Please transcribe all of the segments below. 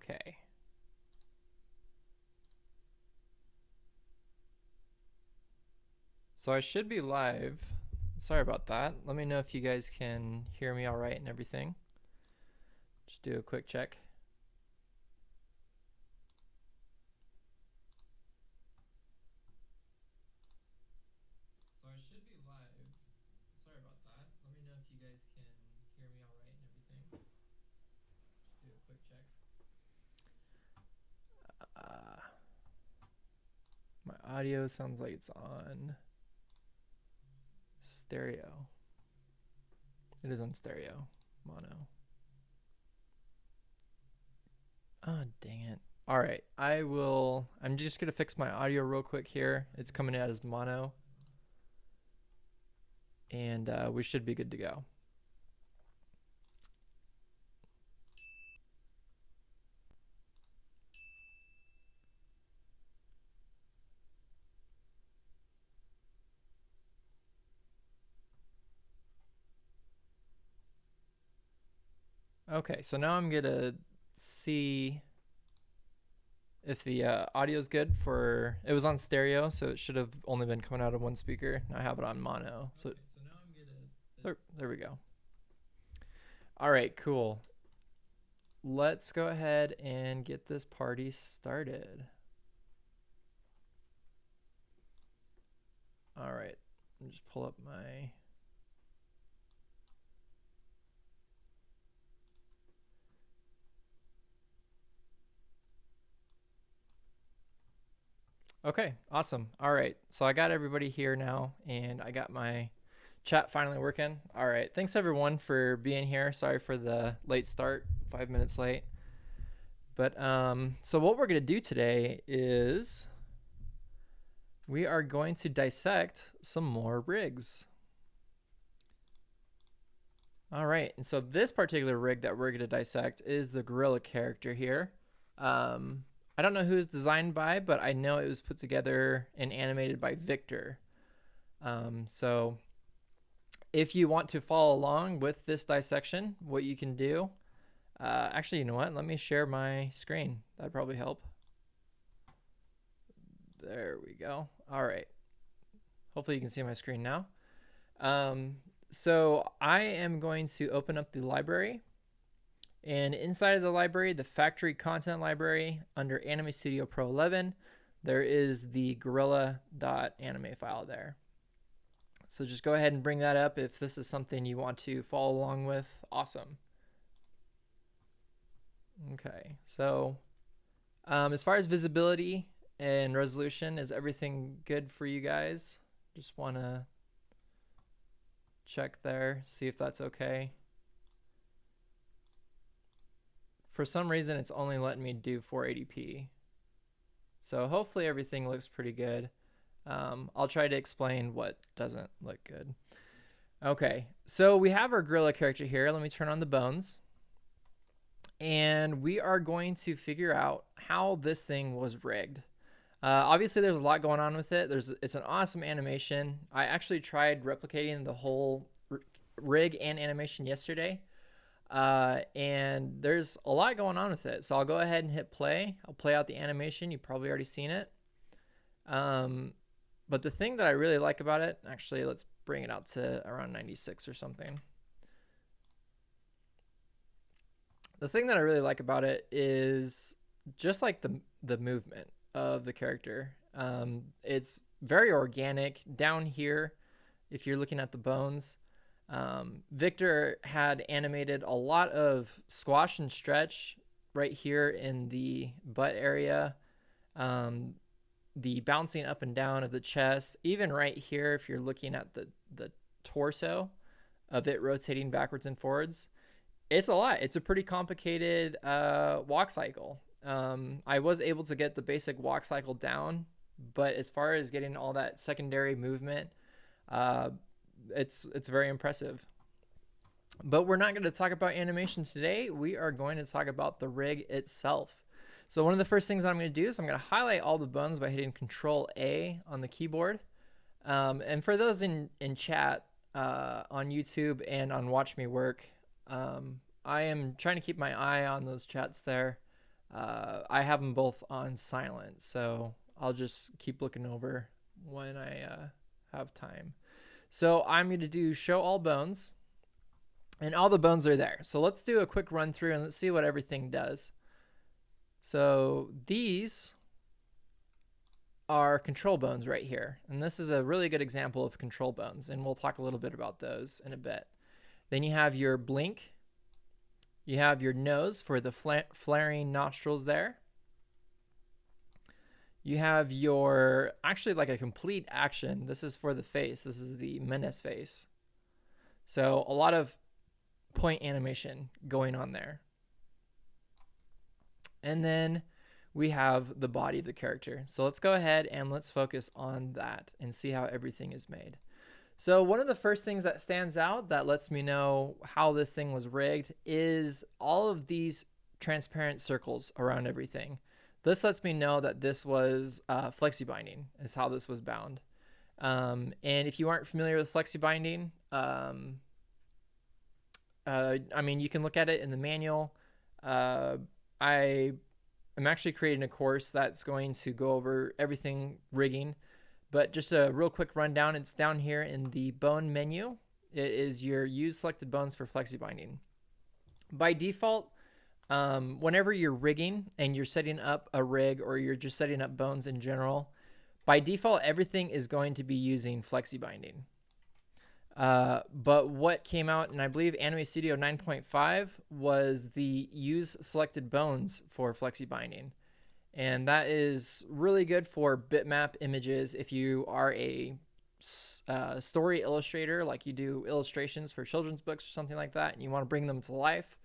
Okay. So I should be live. Sorry about that. Let me know if you guys can hear me all right and everything. Just do a quick check. So I should be live. Sorry about that. Let me know if you guys can hear me all right and everything. Just do a quick check. My audio sounds like it's on stereo. It is on stereo, mono. Oh, dang it. All right, I'm just gonna fix my audio real quick here. It's coming out as mono, and we should be good to go. Okay, so now I'm gonna see if the audio is good for. It was on stereo, so it should have only been coming out of one speaker. Now I have it on mono. So, okay, so now I'm gonna. There we go. All right, cool. Let's go ahead and get this party started. All right, let me just pull up my. Okay, awesome. All right, so I got everybody here now, and I got my chat finally working. All right, thanks everyone for being here. Sorry for the late start, 5 minutes late. But so what we're gonna do today is we are going to dissect some more rigs. All right, and so this particular rig that we're gonna dissect is the gorilla character here. I don't know who it was designed by, but I know it was put together and animated by Victor. So if you want to follow along with this dissection, what you can do, actually, you know what? Let me share my screen. That'd probably help. There we go. All right. Hopefully you can see my screen now. So I am going to open up the library. And inside of the library, the factory content library, under Anime Studio Pro 11, there is the gorilla.anime file there. So just go ahead and bring that up if this is something you want to follow along with. Awesome. Okay, so as far as visibility and resolution, is everything good for you guys? Just want to check there, see if that's okay. For some reason, it's only letting me do 480p. So hopefully everything looks pretty good. I'll try to explain what doesn't look good. Okay, so we have our gorilla character here. Let me turn on the bones. And we are going to figure out how this thing was rigged. Obviously, there's a lot going on with it. It's an awesome animation. I actually tried replicating the whole rig and animation yesterday. And there's a lot going on with it. So I'll go ahead and hit play. I'll play out the animation. You've probably already seen it. But the thing that I really like about it, actually, let's bring it out to around 96 or something. The thing that I really like about it is just like the movement of the character. It's very organic down here. If you're looking at the bones, Victor had animated a lot of squash and stretch right here in the butt area, the bouncing up and down of the chest, even right here if you're looking at the torso of it rotating backwards and forwards. It's a lot. It's a pretty complicated walk cycle. I was able to get the basic walk cycle down, but as far as getting all that secondary movement, it's very impressive. But we're not going to talk about animation today. We are going to talk about the rig itself. So one of the first things I'm going to do is I'm going to highlight all the bones by hitting Control A on the keyboard. And for those in chat on YouTube and on Watch Me Work, I am trying to keep my eye on those chats there. I have them both on silent, so I'll just keep looking over when I have time. So I'm going to do show all bones, and all the bones are there. So let's do a quick run through and let's see what everything does. So these are control bones right here, and this is a really good example of control bones, and we'll talk a little bit about those in a bit. Then you have your blink, you have your nose for the flaring nostrils there. You have your, actually like a complete action. This is for the face. This is the menace face. So a lot of point animation going on there. And then we have the body of the character. So let's go ahead and let's focus on that and see how everything is made. So one of the first things that stands out that lets me know how this thing was rigged is all of these transparent circles around everything. This lets me know that this was flexibinding is how this was bound. And if you aren't familiar with flexibinding, I mean, you can look at it in the manual. I am actually creating a course that's going to go over everything rigging, but just a real quick rundown. It's down here in the bone menu. It is your use selected bones for flexibinding. By default, whenever you're rigging and you're setting up a rig or you're just setting up bones in general, by default, everything is going to be using flexibinding. But what came out, and I believe Anime Studio 9.5 was the use selected bones for flexibinding. And that is really good for bitmap images if you are a story illustrator, like you do illustrations for children's books or something like that, and you want to bring them to life.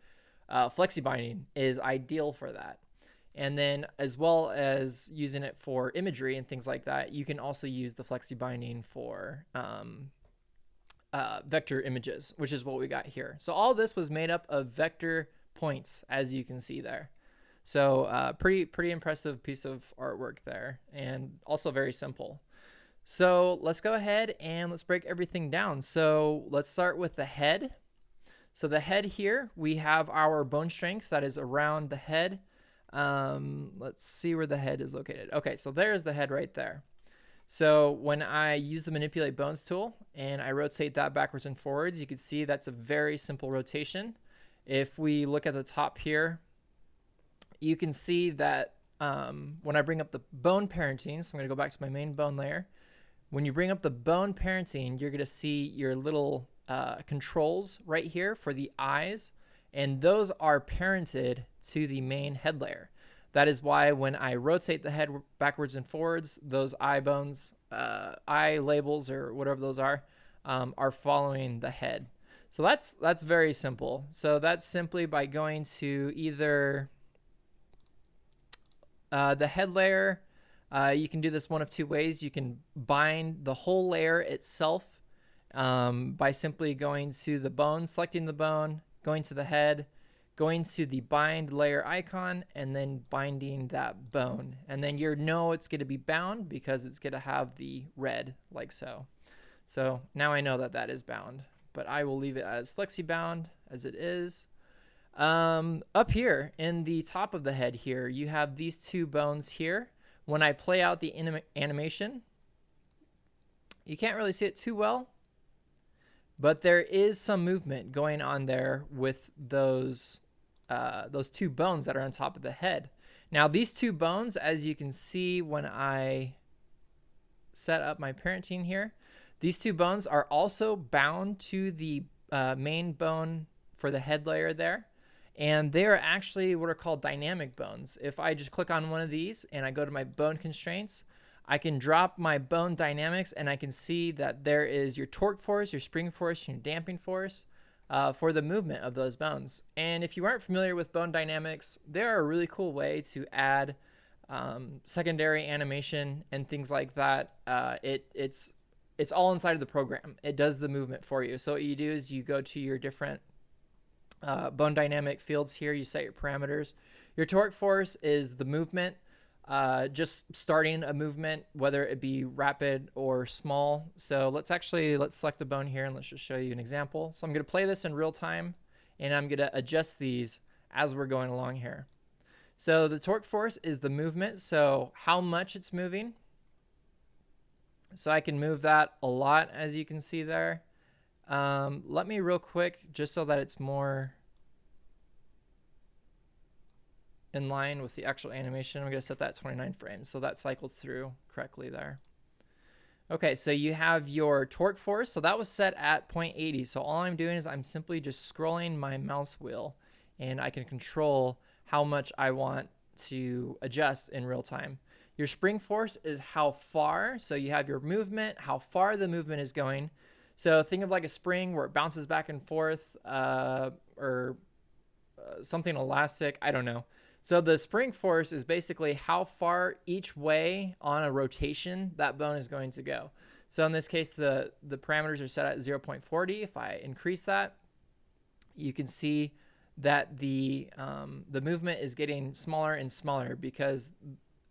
Flexibinding is ideal for that. And then as well as using it for imagery and things like that, you can also use the flexibinding for vector images, which is what we got here. So all this was made up of vector points, as you can see there. So pretty impressive piece of artwork there, and also very simple. So let's go ahead and let's break everything down. So let's start with the head. So the head here, we have our bone strength that is around the head. Let's see where the head is located. Okay, so there's the head right there. So when I use the manipulate bones tool and I rotate that backwards and forwards, you can see that's a very simple rotation. If we look at the top here, you can see that when I bring up the bone parenting, so I'm going to go back to my main bone layer. When you bring up the bone parenting, you're going to see your little controls right here for the eyes, and those are parented to the main head layer. That is why when I rotate the head backwards and forwards, those eye bones, eye labels or whatever those are following the head. So that's very simple. So that's simply by going to either the head layer. You can do this one of two ways. You can bind the whole layer itself by simply going to the bone, selecting the bone, going to the head, going to the bind layer icon, and then binding that bone. And then you know it's going to be bound because it's going to have the red like so. So now I know that that is bound, but I will leave it as FlexiBound as it is. Up here in the top of the head here, you have these two bones here. When I play out the animation, you can't really see it too well, but there is some movement going on there with those two bones that are on top of the head. Now these two bones, as you can see when I set up my parenting here, these two bones are also bound to the main bone for the head layer there. And they are actually what are called dynamic bones. If I just click on one of these and I go to my bone constraints, I can drop my bone dynamics and I can see that there is your torque force, your spring force, and your damping force for the movement of those bones. And if you aren't familiar with bone dynamics, they're a really cool way to add secondary animation and things like that. It's all inside of the program. It does the movement for you. So what you do is you go to your different bone dynamic fields here. You set your parameters. Your torque force is the movement, just starting a movement, whether it be rapid or small. So let's select the bone here and let's just show you an example. So I'm going to play this in real time and I'm going to adjust these as we're going along here. So the torque force is the movement, so how much it's moving. So I can move that a lot, as you can see there. Let me real quick, just so that it's more in line with the actual animation, I'm going to set that 29 frames so that cycles through correctly there. Okay, so you have your torque force. So that was set at 0.80. So all I'm doing is I'm simply just scrolling my mouse wheel, and I can control how much I want to adjust in real time. Your spring force is how far. So you have your movement, how far the movement is going. So think of like a spring where it bounces back and forth, or something elastic. I don't know. So the spring force is basically how far each way on a rotation that bone is going to go. So in this case, the parameters are set at 0.40. If I increase that, you can see that the movement is getting smaller and smaller, because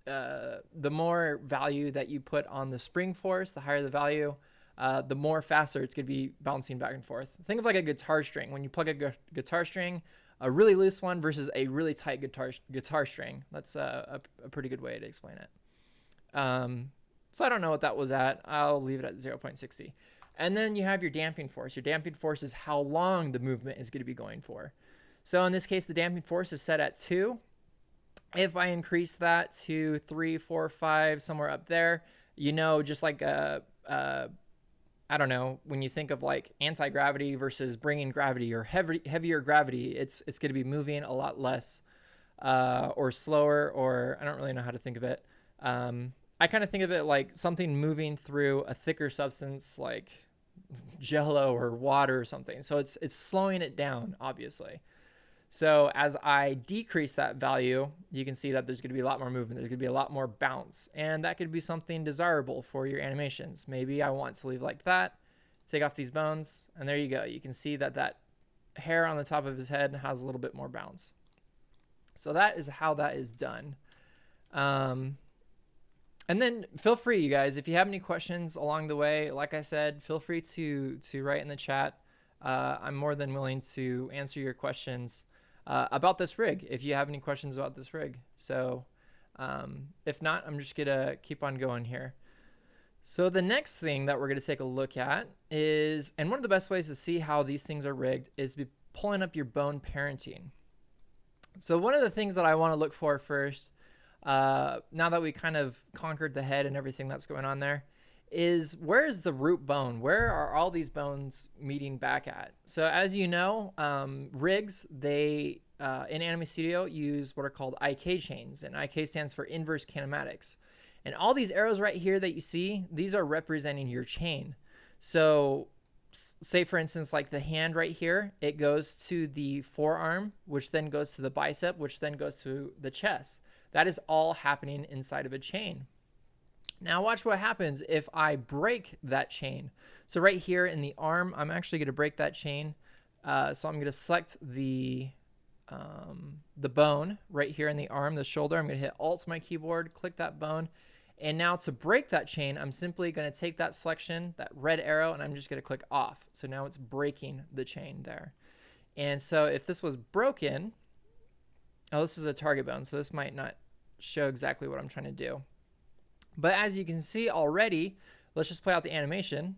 the more value that you put on the spring force, the higher the value, the more faster it's going to be bouncing back and forth. Think of like a guitar string. When you plug a guitar string, a really loose one versus a really tight guitar string. That's a pretty good way to explain it. So I don't know what that was at. I'll leave it at 0.60. And then you have your damping force. Your damping force is how long the movement is going to be going for. So in this case, the damping force is set at 2. If I increase that to 3, 4, 5, somewhere up there, just like I don't know, when you think of like anti-gravity versus bringing gravity, or heavier gravity, it's going to be moving a lot less, or slower, or I don't really know how to think of it. I kind of think of it like something moving through a thicker substance like Jello or water or something. So it's slowing it down, obviously. So as I decrease that value, you can see that there's going to be a lot more movement. There's going to be a lot more bounce. And that could be something desirable for your animations. Maybe I want to leave like that, take off these bones, and there you go. You can see that that hair on the top of his head has a little bit more bounce. So that is how that is done. And then feel free, you guys, if you have any questions along the way, like I said, feel free to write in the chat. I'm more than willing to answer your questions about this rig, if you have any questions about this rig. So if not, I'm just going to keep on going here. So the next thing that we're going to take a look at is, and one of the best ways to see how these things are rigged is be pulling up your bone parenting. So one of the things that I want to look for first, now that we kind of conquered the head and everything that's going on there, is where is the root bone? Where are all these bones meeting back at? So as you know, rigs, they in Anime Studio use what are called IK chains, and IK stands for inverse kinematics. And all these arrows right here that you see, these are representing your chain. So say for instance, like the hand right here, it goes to the forearm, which then goes to the bicep, which then goes to the chest. That is all happening inside of a chain. Now watch what happens if I break that chain. So right here in the arm, I'm actually going to break that chain. So I'm going to select the bone right here in the arm, the shoulder. I'm going to hit Alt to my keyboard, click that bone. And now to break that chain, I'm simply going to take that selection, that red arrow, and I'm just going to click off. So now it's breaking the chain there. And so if this was broken, oh, this is a target bone, so this might not show exactly what I'm trying to do. But as you can see already, let's just play out the animation.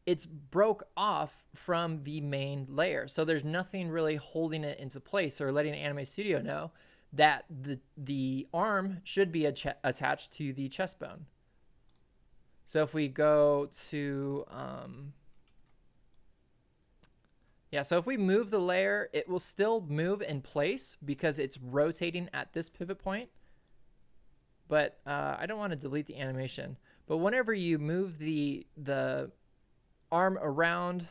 It's broke off from the main layer. So there's nothing really holding it into place or letting Anime Studio know that the arm should be attached to the chest bone. So if we go to, so if we move the layer, it will still move in place because it's rotating at this pivot point. But I don't want to delete the animation. But whenever you move the arm around,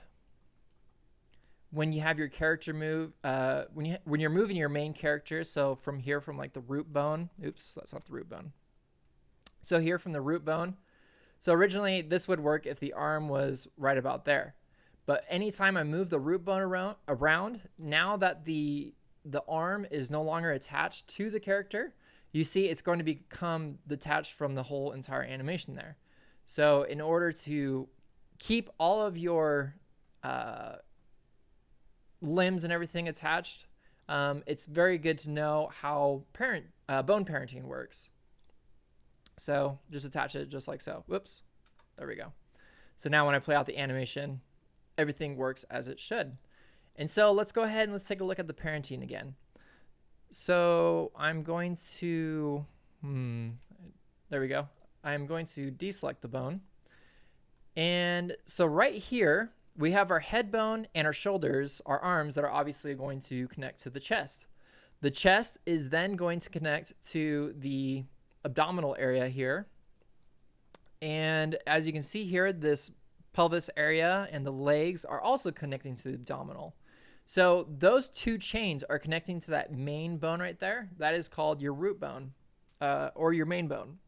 when you have your character move, when you're moving your main character, so from here, from like the root bone, oops, that's not the root bone. So here from the root bone, so originally this would work if the arm was right about there. But anytime I move the root bone around, now that the arm is no longer attached to the character, you see it's going to become detached from the whole entire animation there. So in order to keep all of your limbs and everything attached, it's very good to know how bone parenting works. So just attach it just like so. Whoops. There we go. So now when I play out the animation, everything works as it should. And so let's go ahead and let's take a look at the parenting again. So I'm going to, there we go. I'm going to deselect the bone. And so right here, we have our head bone and our shoulders, our arms that are obviously going to connect to the chest. The chest is then going to connect to the abdominal area here. And as you can see here, this pelvis area and the legs are also connecting to the abdominal. So those two chains are connecting to that main bone right there. That is called your root bone, or your main bone,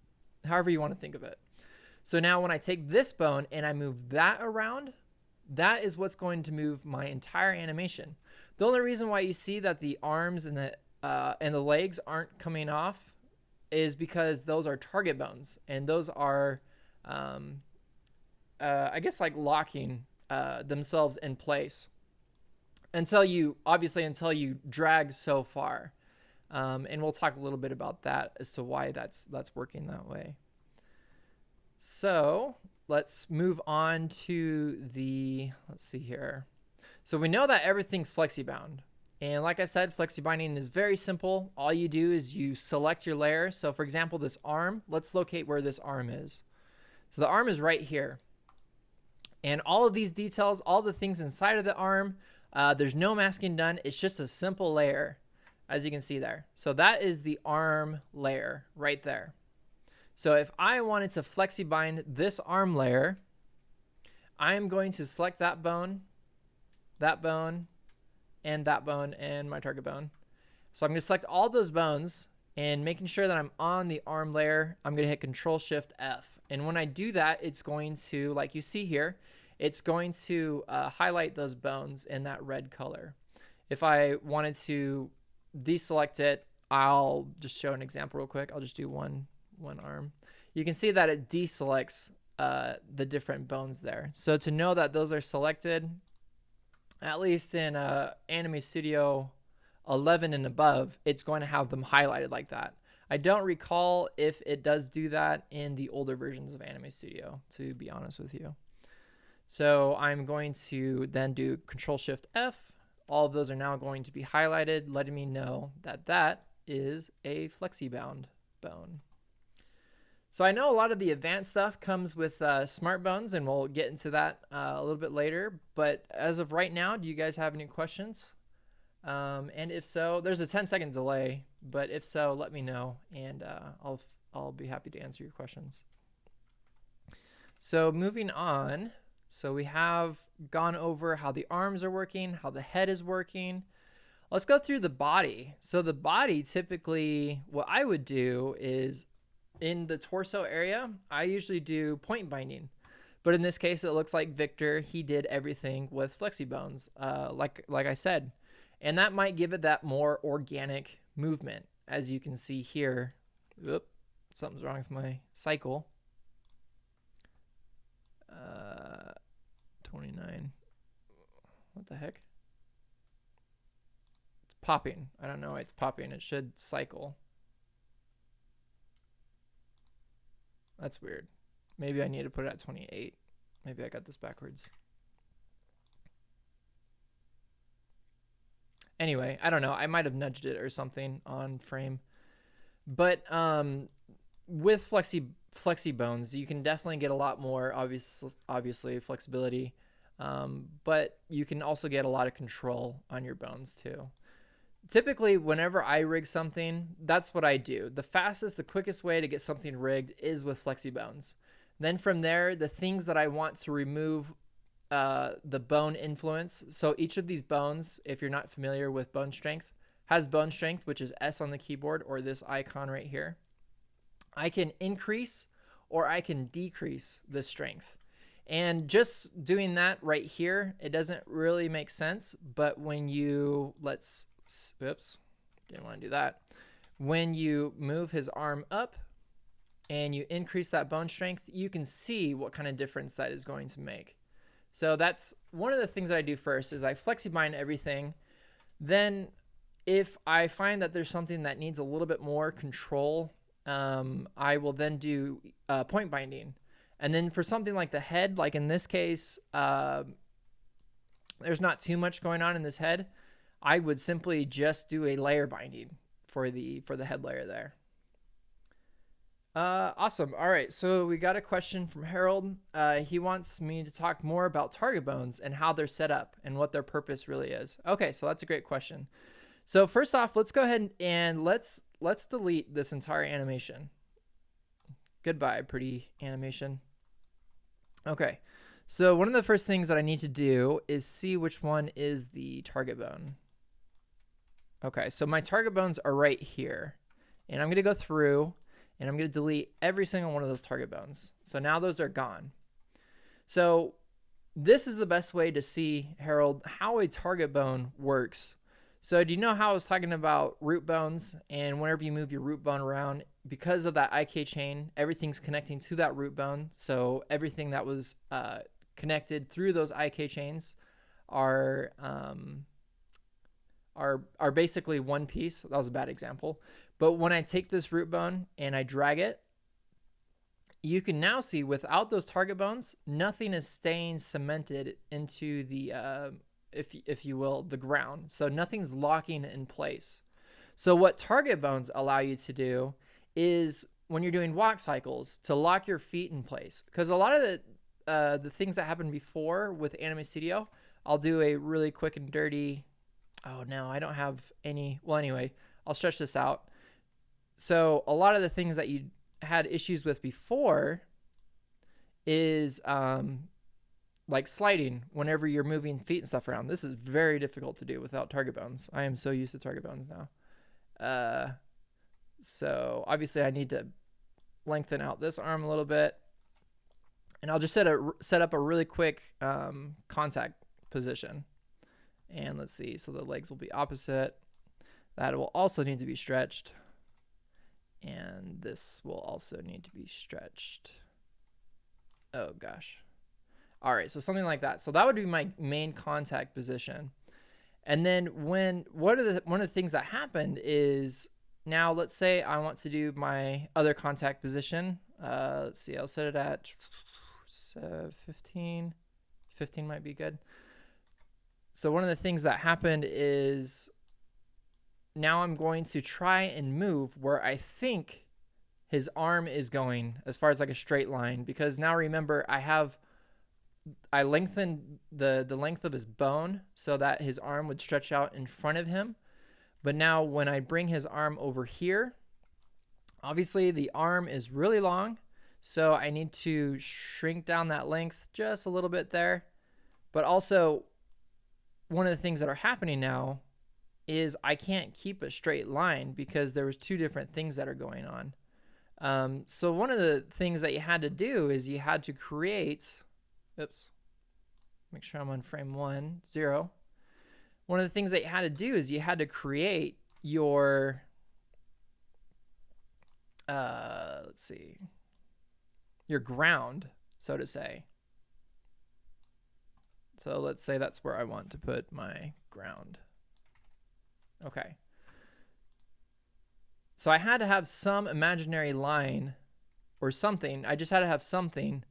however you want to think of it. So now when I take this bone and I move that around, that is what's going to move my entire animation. The only reason why you see that the arms and the legs aren't coming off is because those are target bones, and those are, I guess, like locking themselves in place until you drag so far. And we'll talk a little bit about that as to why that's working that way. So let's move on to let's see here. So we know that everything's FlexiBound. And like I said, FlexiBinding is very simple. All you do is you select your layer. So for example, this arm, let's locate where this arm is. So the arm is right here. And all of these details, all the things inside of the arm, there's no masking done. It's just a simple layer, as you can see there. So that is the arm layer right there. So if I wanted to FlexiBind this arm layer, I am going to select that bone, and that bone, and my target bone. So I'm going to select all those bones, and making sure that I'm on the arm layer, I'm going to hit Control-Shift-F. And when I do that, it's going to, like you see here, it's going to highlight those bones in that red color. If I wanted to deselect it, I'll just show an example real quick. I'll just do one arm. You can see that it deselects the different bones there. So to know that those are selected, at least in Anime Studio 11 and above, it's going to have them highlighted like that. I don't recall if it does do that in the older versions of Anime Studio, to be honest with you. So I'm going to then do Control-Shift-F. All of those are now going to be highlighted, letting me know that that is a FlexiBound bone. So I know a lot of the advanced stuff comes with smart bones, and we'll get into that a little bit later. But as of right now, do you guys have any questions? And if so, there's a 10-second delay, but if so, let me know, and I'll be happy to answer your questions. So moving on, so we have gone over how the arms are working, how the head is working. Let's go through the body. So the body, typically, what I would do is, in the torso area, I usually do point binding. But in this case, it looks like Victor, he did everything with FlexiBones, like I said. And that might give it that more organic movement. As you can see here, oop, something's wrong with my cycle. 29. What the heck? It's popping. I don't know why it's popping. It should cycle. That's weird. Maybe I need to put it at 28. Maybe I got this backwards. Anyway, I don't know. I might have nudged it or something on frame. But with FlexiBones, you can definitely get a lot more, obviously, flexibility. But you can also get a lot of control on your bones too. Typically, whenever I rig something, that's what I do. The fastest, the quickest way to get something rigged is with FlexiBones. Then from there, the things that I want to remove the bone influence. So each of these bones, if you're not familiar with bone strength, has bone strength, which is S on the keyboard, or this icon right here. I can increase or I can decrease the strength. And just doing that right here, it doesn't really make sense. But when you, oops, didn't want to do that. When you move his arm up and you increase that bone strength, you can see what kind of difference that is going to make. So that's one of the things that I do first is I FlexiBind everything. Then if I find that there's something that needs a little bit more control, I will then do point binding. And then for something like the head, like in this case, there's not too much going on in this head. I would simply just do a layer binding for the head layer there. Awesome. All right, so we got a question from Harold. He wants me to talk more about target bones and how they're set up and what their purpose really is. Okay, so that's a great question. So first off, let's go ahead and let's delete this entire animation. Goodbye, pretty animation. Okay, so one of the first things that I need to do is see which one is the target bone. Okay, so my target bones are right here. And I'm going to go through and I'm going to delete every single one of those target bones. So now those are gone. So this is the best way to see, Harold, how a target bone works. So do you know how I was talking about root bones, and whenever you move your root bone around, because of that IK chain, everything's connecting to that root bone. So everything that was connected through those IK chains are basically one piece. That was a bad example. But when I take this root bone and I drag it, you can now see without those target bones, nothing is staying cemented into the, if you will, the ground. So nothing's locking in place. So what target bones allow you to do is when you're doing walk cycles to lock your feet in place. Because a lot of the things that happened before with Anime Studio, I'll do a really quick and dirty, oh no, I don't have any, well anyway, I'll stretch this out. So a lot of the things that you had issues with before is like sliding whenever you're moving feet and stuff around. This is very difficult to do without target bones. I am so used to target bones now. So obviously I need to lengthen out this arm a little bit, and I'll just set up a really quick contact position. And let's see, so the legs will be opposite. That will also need to be stretched. And this will also need to be stretched. Oh gosh. All right, so something like that. So that would be my main contact position. And then one of the things that happened is, now let's say I want to do my other contact position. Let's see, I'll set it at 15. 15 might be good. So one of the things that happened is now I'm going to try and move where I think his arm is going as far as like a straight line, because now remember I lengthened the length of his bone so that his arm would stretch out in front of him. But now when I bring his arm over here, obviously the arm is really long. So I need to shrink down that length just a little bit there. But also one of the things that are happening now is I can't keep a straight line because there was two different things that are going on. So one of the things that you had to do is you had to create, oops, make sure I'm on frame 1, 0. One of the things that you had to do is you had to create your, let's see, your ground, so to say. So let's say that's where I want to put my ground. Okay. So I had to have some imaginary line or something. I just had to have something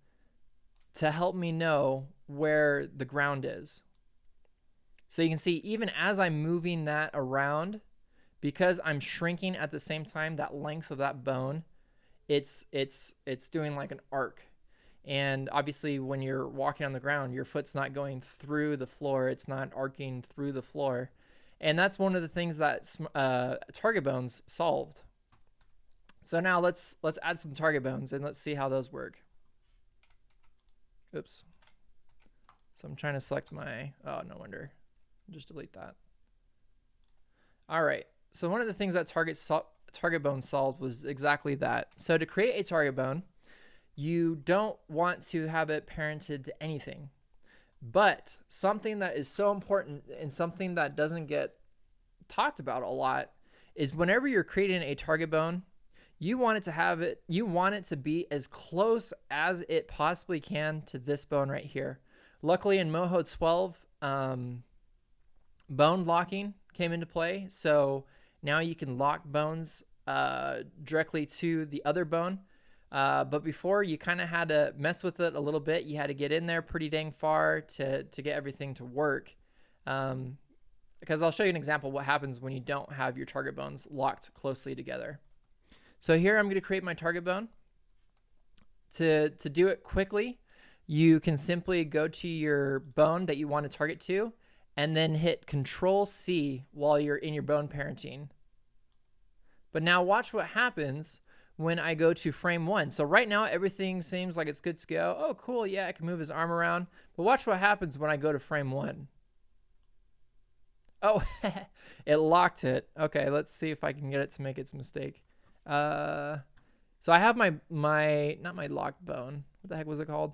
to help me know where the ground is. So you can see even as I'm moving that around, because I'm shrinking at the same time, that length of that bone, it's doing like an arc. And obviously when you're walking on the ground, your foot's not going through the floor. It's not arcing through the floor. And that's one of the things that target bones solved. So now let's add some target bones and let's see how those work. Oops. So I'm trying to select my, oh, no wonder. Just delete that. All right. So one of the things that target bone solved was exactly that. So to create a target bone, you don't want to have it parented to anything. But something that is so important and something that doesn't get talked about a lot is whenever you're creating a target bone, you want it to be as close as it possibly can to this bone right here. Luckily in Moho 12, bone locking came into play. So now you can lock bones directly to the other bone. But before, you kind of had to mess with it a little bit. You had to get in there pretty dang far to get everything to work. Because I'll show you an example of what happens when you don't have your target bones locked closely together. So here I'm going to create my target bone. To do it quickly, you can simply go to your bone that you want to target to, and then hit Control-C while you're in your bone parenting. But now watch what happens when I go to frame 1. So right now, everything seems like it's good to go. Oh, cool, yeah, I can move his arm around. But watch what happens when I go to frame 1. Oh, it locked it. Okay, let's see if I can get it to make its mistake. So I have my not my locked bone. What the heck was it called?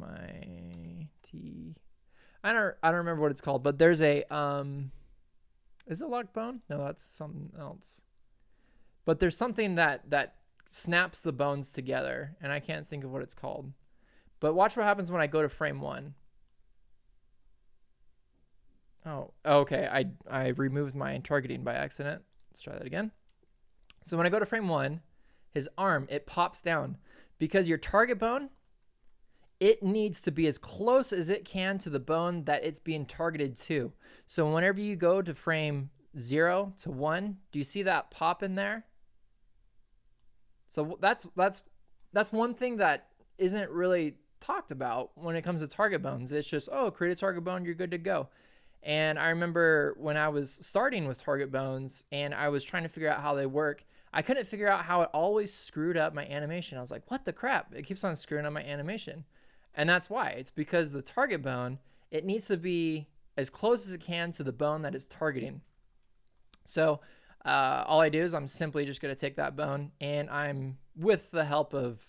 I don't remember what it's called, but there's a is it locked bone? No, that's something else. But there's something that snaps the bones together, and I can't think of what it's called. But watch what happens when I go to frame 1. Oh, okay. I removed my targeting by accident. Let's try that again. So when I go to frame 1, his arm, it pops down because your target bone, it needs to be as close as it can to the bone that it's being targeted to. So whenever you go to frame 0 to 1, do you see that pop in there? So that's one thing that isn't really talked about when it comes to target bones. It's just, oh, create a target bone, you're good to go. And I remember when I was starting with target bones and I was trying to figure out how they work, I couldn't figure out how it always screwed up my animation. I was like, what the crap? It keeps on screwing up my animation. And that's why. It's because the target bone, it needs to be as close as it can to the bone that it's targeting. So all I do is I'm simply just going to take that bone, and I'm, with the help of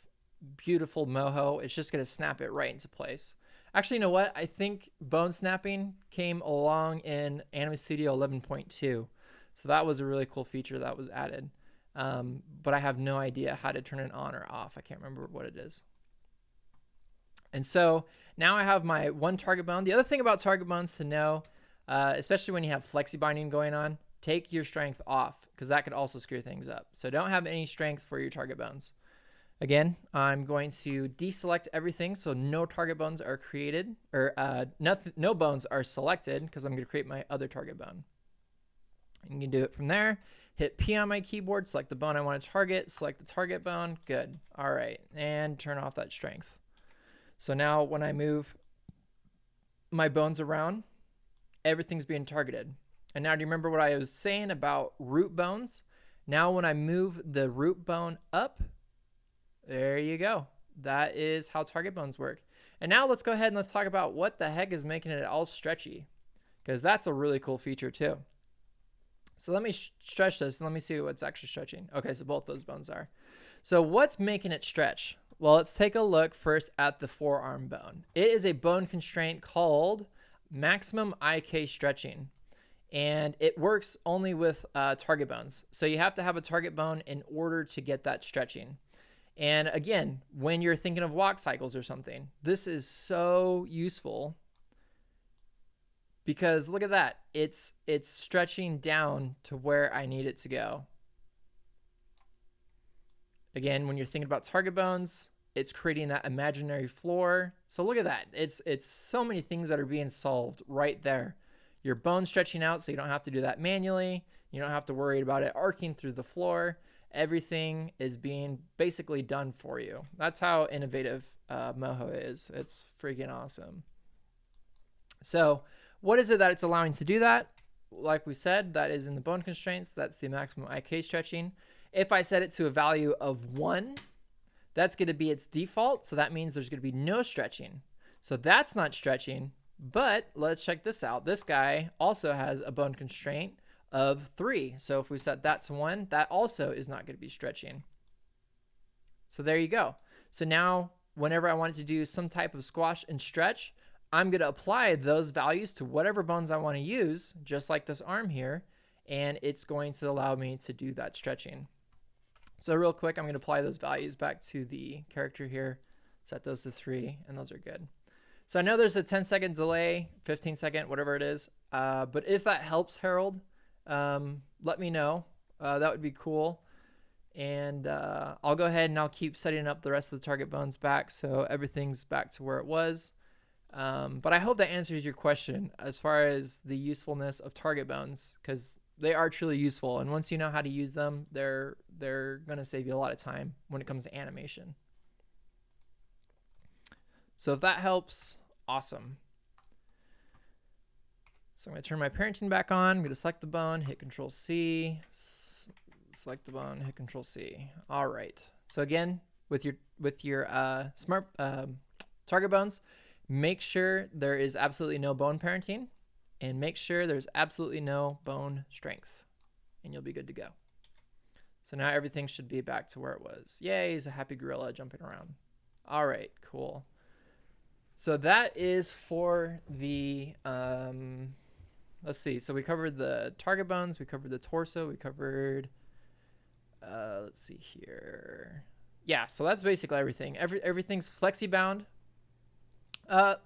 beautiful Moho, it's just going to snap it right into place. Actually, you know what? I think bone snapping came along in Anime Studio 11.2. So that was a really cool feature that was added. But I have no idea how to turn it on or off. I can't remember what it is. And so now I have my one target bone. The other thing about target bones to know, especially when you have flexibinding going on, take your strength off, because that could also screw things up. So don't have any strength for your target bones. Again, I'm going to deselect everything so no target bones are created, or no bones are selected, because I'm going to create my other target bone. And you can do it from there. Hit P on my keyboard, select the bone I want to target, select the target bone. Good. All right. And turn off that strength. So now when I move my bones around, everything's being targeted. And now do you remember what I was saying about root bones? Now when I move the root bone up, there you go. That is how target bones work. And now let's go ahead and let's talk about what the heck is making it all stretchy, because that's a really cool feature too. So let me stretch this and let me see what's actually stretching. Okay, so both those bones are. So what's making it stretch? Well, let's take a look first at the forearm bone. It is a bone constraint called maximum IK stretching, and it works only with target bones. So you have to have a target bone in order to get that stretching. And again, when you're thinking of walk cycles or something, this is so useful, because look at that. It's stretching down to where I need it to go. Again, when you're thinking about target bones, it's creating that imaginary floor. So look at that. It's so many things that are being solved right there. Your bone stretching out so you don't have to do that manually. You don't have to worry about it arcing through the floor. Everything is being basically done for you. That's how innovative Moho is. It's freaking awesome. So what is it that it's allowing to do that? Like we said, that is in the bone constraints. That's the maximum IK stretching. If I set it to a value of 1, that's going to be its default. So that means there's going to be no stretching. So that's not stretching. But let's check this out. This guy also has a bone constraint of 3. So if we set that to 1, that also is not going to be stretching. So there you go. So now whenever I want it to do some type of squash and stretch, I'm going to apply those values to whatever bones I want to use, just like this arm here, and it's going to allow me to do that stretching. So real quick, I'm going to apply those values back to the character here, set those to 3, and those are good. So I know there's a 10-second delay, 15-second, whatever it is, but if that helps, Harold, let me know. That would be cool. And I'll go ahead and I'll keep setting up the rest of the target bones back so everything's back to where it was. But I hope that answers your question as far as the usefulness of target bones, because they are truly useful. And once you know how to use them, they're going to save you a lot of time when it comes to animation. So if that helps, awesome. So I'm going to turn my parenting back on. I'm going to select the bone, hit Control C, select the bone, hit Control C. All right. So again, with your smart target bones, make sure there is absolutely no bone parenting, and make sure there's absolutely no bone strength, and you'll be good to go. So now everything should be back to where it was. Yay, he's a happy gorilla jumping around. All right, cool. So that is for the, let's see. So we covered the target bones, we covered the torso, we covered, let's see here. Yeah, so that's basically everything. Everything's flexi-bound.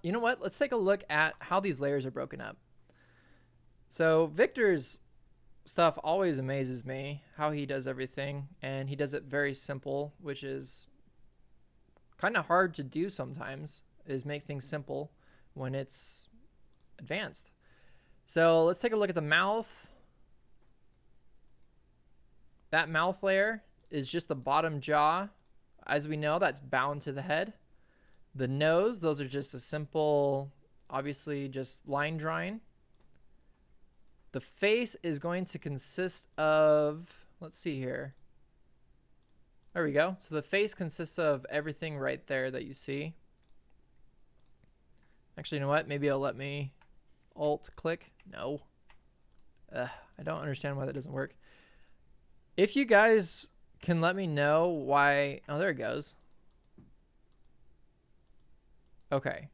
You know what? Let's take a look at how these layers are broken up. So Victor's stuff always amazes me, how he does everything, and he does it very simple, which is kind of hard to do sometimes, is make things simple when it's advanced. So let's take a look at the mouth. That mouth layer is just the bottom jaw. As we know, that's bound to the head. The nose, those are just a simple, obviously just line drawing. The face is going to consist of, let's see here. There we go. So the face consists of everything right there that you see. Actually, you know what? Maybe it'll let me Alt click. No. I don't understand why that doesn't work. If you guys can let me know why, oh, there it goes. Okay.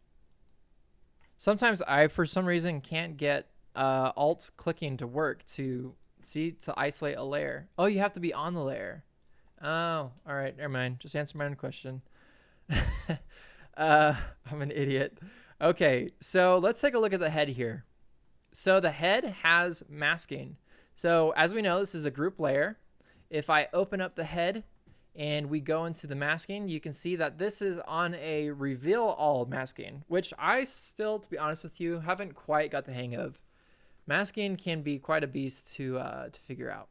Sometimes I, for some reason, can't get Alt clicking to work to isolate a layer. Oh, you have to be on the layer. Oh, all right. Never mind. Just answer my own question. I'm an idiot. Okay, so let's take a look at the head here. So the head has masking. So as we know, this is a group layer. If I open up the head and we go into the masking, you can see that this is on a reveal all masking, which I still, to be honest with you, haven't quite got the hang of. Masking can be quite a beast to figure out.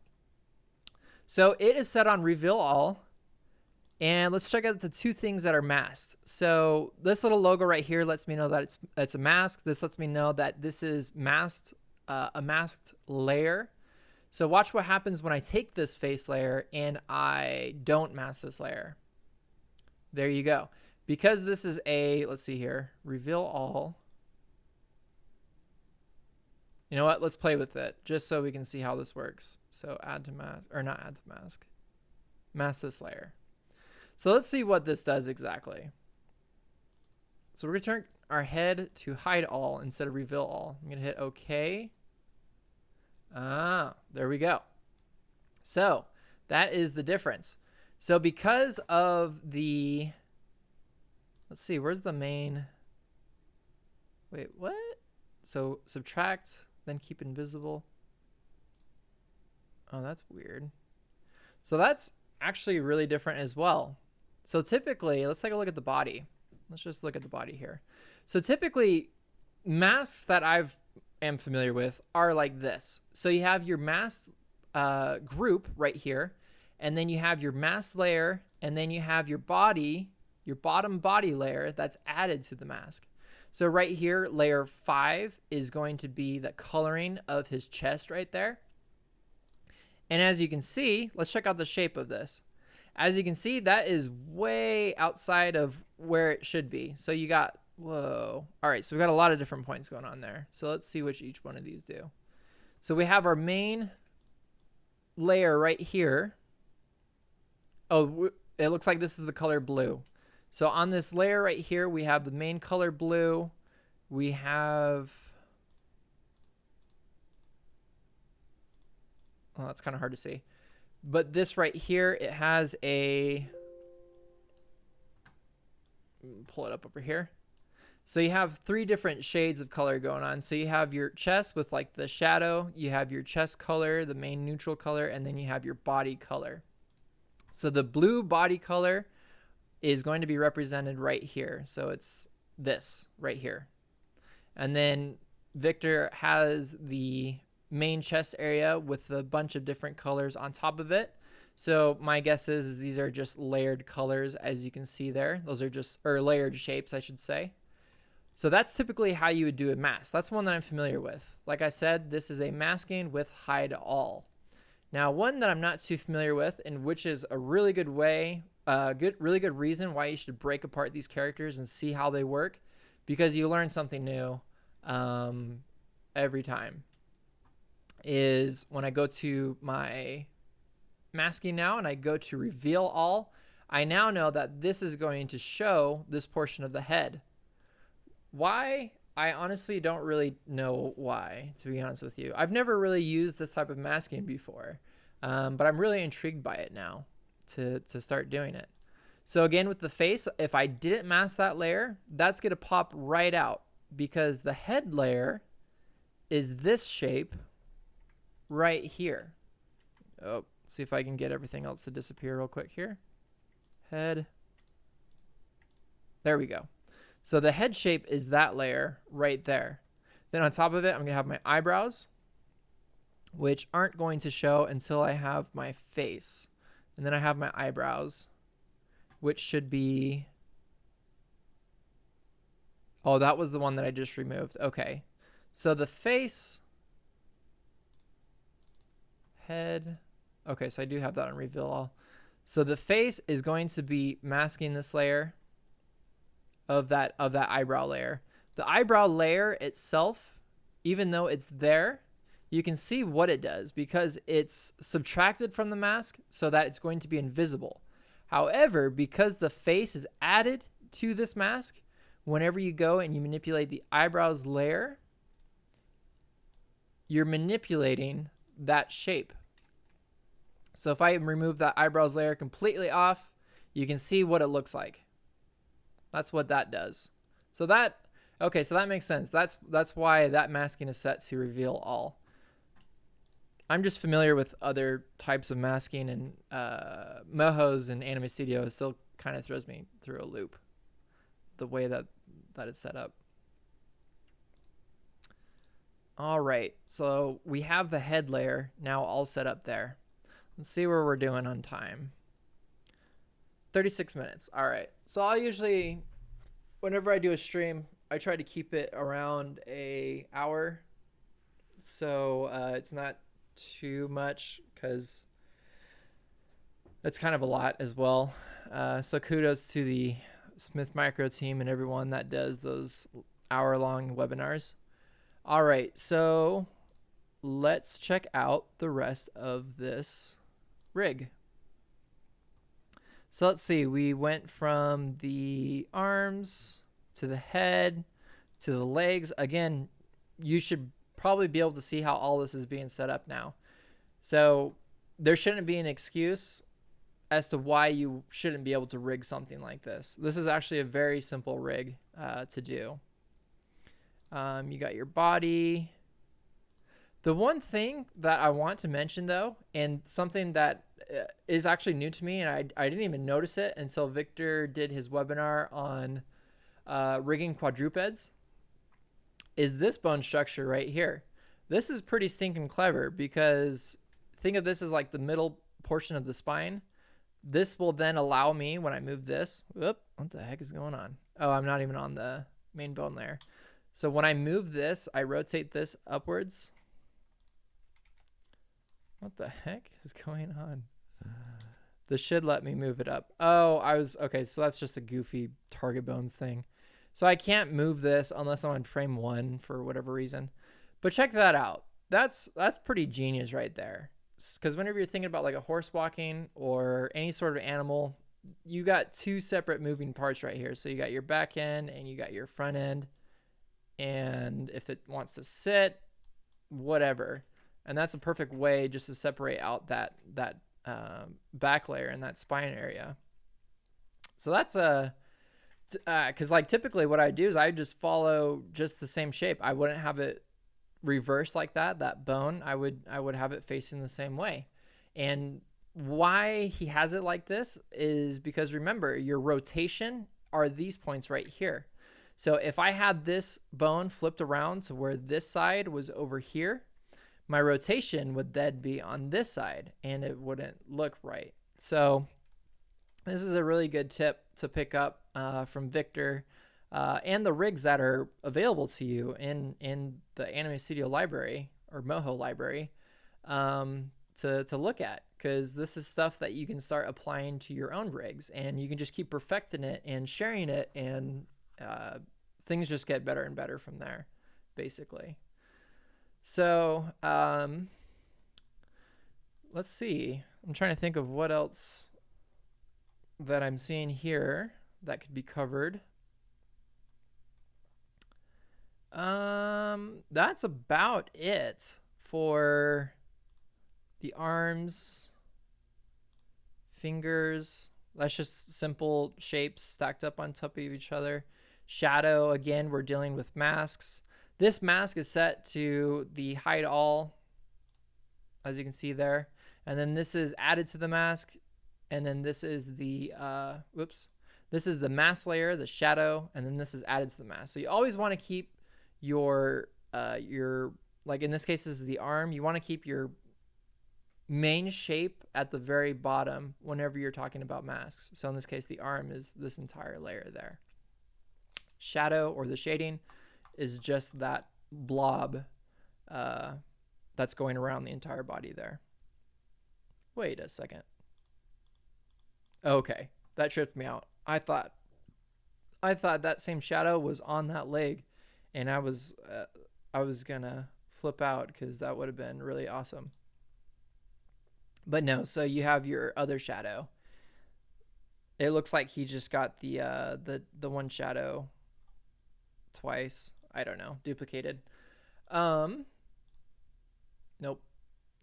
So it is set on reveal all. And let's check out the two things that are masked. So this little logo right here lets me know that it's a mask. This lets me know that this is masked, a masked layer. So watch what happens when I take this face layer and I don't mask this layer. There you go. Because this is a, let's see here, reveal all. You know what? Let's play with it just so we can see how this works. So add to mask, or not add to mask. Mask this layer. So let's see what this does exactly. So we're going to turn our head to hide all instead of reveal all. I'm going to hit OK. There we go. So that is the difference. So because of the, let's see, where's the main, wait, what? So subtract, then keep invisible. Oh, that's weird. So that's actually really different as well. So typically, let's take a look at the body. Let's just look at the body here. So typically, masks that I am familiar with are like this. So you have your mask group right here, and then you have your mask layer, and then you have your body, your bottom body layer that's added to the mask. So right here, layer 5 is going to be the coloring of his chest right there. And as you can see, let's check out the shape of this. As you can see, that is way outside of where it should be. So you got, whoa. All right, so we've got a lot of different points going on there. So let's see which each one of these do. So we have our main layer right here. Oh, it looks like this is the color blue. So on this layer right here, we have the main color blue. We have, well, that's kind of hard to see. But this right here, it has a, pull it up over here. So you have 3 different shades of color going on. So you have your chest with like the shadow, you have your chest color, the main neutral color, and then you have your body color. So the blue body color is going to be represented right here. So it's this right here. And then Victor has the main chest area with a bunch of different colors on top of it. So my guess is these are just layered colors, as you can see there. Those are just, or layered shapes, I should say. So that's typically how you would do a mask. That's one that I'm familiar with. Like I said, this is a masking with hide all. Now, one that I'm not too familiar with, and which is a really good way, really good reason why you should break apart these characters and see how they work, because you learn something new every time, is when I go to my masking now and I go to reveal all, I now know that this is going to show this portion of the head. Why? I honestly don't really know why, to be honest with you. I've never really used this type of masking before, but I'm really intrigued by it now to start doing it. So again, with the face, if I didn't mask that layer, that's going to pop right out because the head layer is this shape right here. Oh, see if I can get everything else to disappear real quick here. Head. There we go. So the head shape is that layer right there. Then on top of it, I'm going to have my eyebrows, which aren't going to show until I have my face. And then I have my eyebrows, which should be... Oh, that was the one that I just removed. Okay. So the face, head. Okay, so I do have that on reveal all. So the face is going to be masking this layer of that eyebrow layer. The eyebrow layer itself, even though it's there, you can see what it does because it's subtracted from the mask so that it's going to be invisible. However, because the face is added to this mask, whenever you go and you manipulate the eyebrows layer, you're manipulating that shape. So if I remove that eyebrows layer completely off, you can see what it looks like. That's what that does. So that, okay, so that makes sense. That's why that masking is set to reveal all. I'm just familiar with other types of masking, and Mojo's and Anime Studio still kind of throws me through a loop, the way that it's set up. All right, so we have the head layer now all set up there. Let's see where we're doing on time. 36 minutes. All right. So I'll usually, whenever I do a stream, I try to keep it around an hour. So it's not too much because it's kind of a lot as well. So kudos to the Smith Micro team and everyone that does those hour-long webinars. All right. So let's check out the rest of this rig. So let's see, we went from the arms to the head to the legs. Again, you should probably be able to see how all this is being set up now. So there shouldn't be an excuse as to why you shouldn't be able to rig something like this. This is actually a very simple rig to do. You got your body. The one thing that I want to mention though, and something that is actually new to me, and I didn't even notice it until Victor did his webinar on rigging quadrupeds, is this bone structure right here. This is pretty stinking clever because think of this as like the middle portion of the spine. This will then allow me, when I move this, whoop, what the heck is going on? Oh, I'm not even on the main bone layer. So when I move this, I rotate this upwards. What the heck is going on? This should let me move it up. Oh, okay, so that's just a goofy target bones thing. So I can't move this unless I'm on frame 1 for whatever reason. But check that out. That's pretty genius right there. Because whenever you're thinking about like a horse walking or any sort of animal, you got 2 separate moving parts right here. So you got your back end and you got your front end. And if it wants to sit, whatever. And that's a perfect way just to separate out that back layer and that spine area. So that's Because like typically what I do is I just follow just the same shape. I wouldn't have it reverse like that. That bone, I would have it facing the same way. And why he has it like this is because remember, your rotation are these points right here. So if I had this bone flipped around to where this side was over here, my rotation would then be on this side and it wouldn't look right. So this is a really good tip to pick up from Victor and the rigs that are available to you in the Anime Studio library or Moho library to look at, because this is stuff that you can start applying to your own rigs and you can just keep perfecting it and sharing it, and things just get better and better from there, basically. So let's see. I'm trying to think of what else that I'm seeing here that could be covered. That's about it for the arms, fingers. That's just simple shapes stacked up on top of each other. Shadow, again, we're dealing with masks. This mask is set to the hide all, as you can see there. And then this is added to the mask. And then this is the, this is the mask layer, the shadow, and then this is added to the mask. So you always want to keep your, like in this case, this is the arm. You want to keep your main shape at the very bottom whenever you're talking about masks. So in this case, the arm is this entire layer there. Shadow, or the shading, is just that blob that's going around the entire body there. Wait a second. Okay, that tripped me out. I thought that same shadow was on that leg, and I was gonna flip out because that would have been really awesome. But no, so you have your other shadow. It looks like he just got the one shadow twice. I don't know, duplicated. Nope,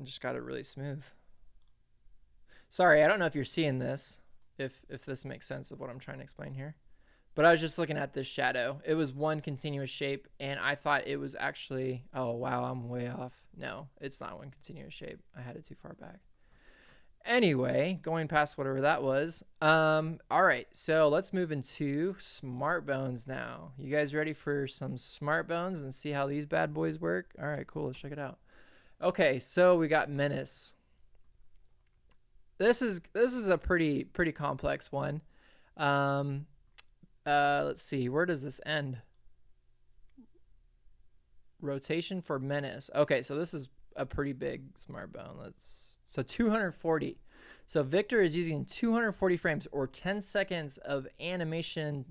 just got it really smooth. Sorry, I don't know if you're seeing this, if this makes sense of what I'm trying to explain here. But I was just looking at this shadow. It was one continuous shape, and I thought it was actually, oh wow, I'm way off. No, it's not one continuous shape. I had it too far back. Anyway, going past whatever that was. All right, so let's move into smart bones now. You guys ready for some smart bones and see how these bad boys work? All right, cool. Let's check it out. Okay, so we got Menace. This is a pretty complex one. Let's see, where does this end? Rotation for Menace. Okay, so this is a pretty big smart bone. So 240. So Victor is using 240 frames or 10 seconds of animation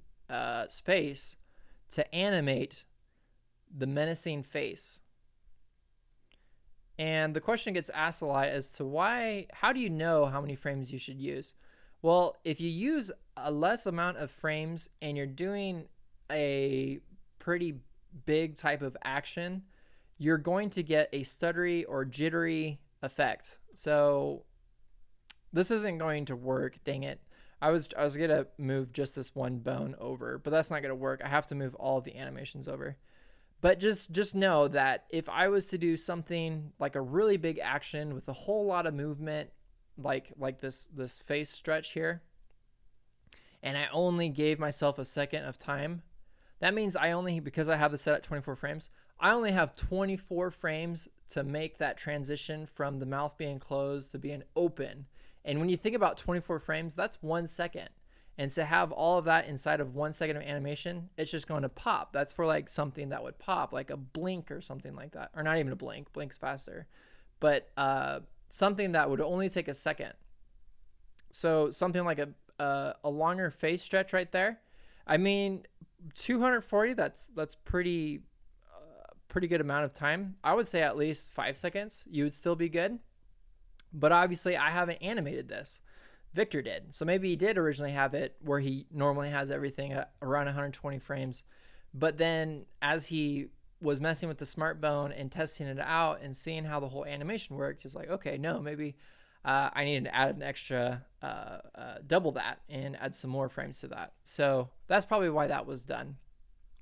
space to animate the menacing face. And the question gets asked a lot as to how do you know how many frames you should use? Well, if you use a less amount of frames and you're doing a pretty big type of action, you're going to get a stuttery or jittery effect. So this isn't going to work, dang it. I was going to move just this one bone over, but that's not going to work. I have to move all of the animations over. But just know that if I was to do something like a really big action with a whole lot of movement, like this face stretch here, and I only gave myself a second of time, that means because I have this set at 24 frames, I only have 24 frames to make that transition from the mouth being closed to being open. And when you think about 24 frames, that's 1 second. And to have all of that inside of 1 second of animation, it's just going to pop. That's for like something that would pop, like a blink or something like that. Or not even a blink. Blink's faster. But something that would only take a second. So something like a longer face stretch right there. I mean, 240, that's pretty good amount of time. I would say at least 5 seconds. You would still be good. But obviously, I haven't animated this. Victor did. So maybe he did originally have it where he normally has everything at around 120 frames. But then as he was messing with the smart bone and testing it out and seeing how the whole animation worked, he's like, okay, no, maybe I needed to add an extra double that and add some more frames to that. So that's probably why that was done.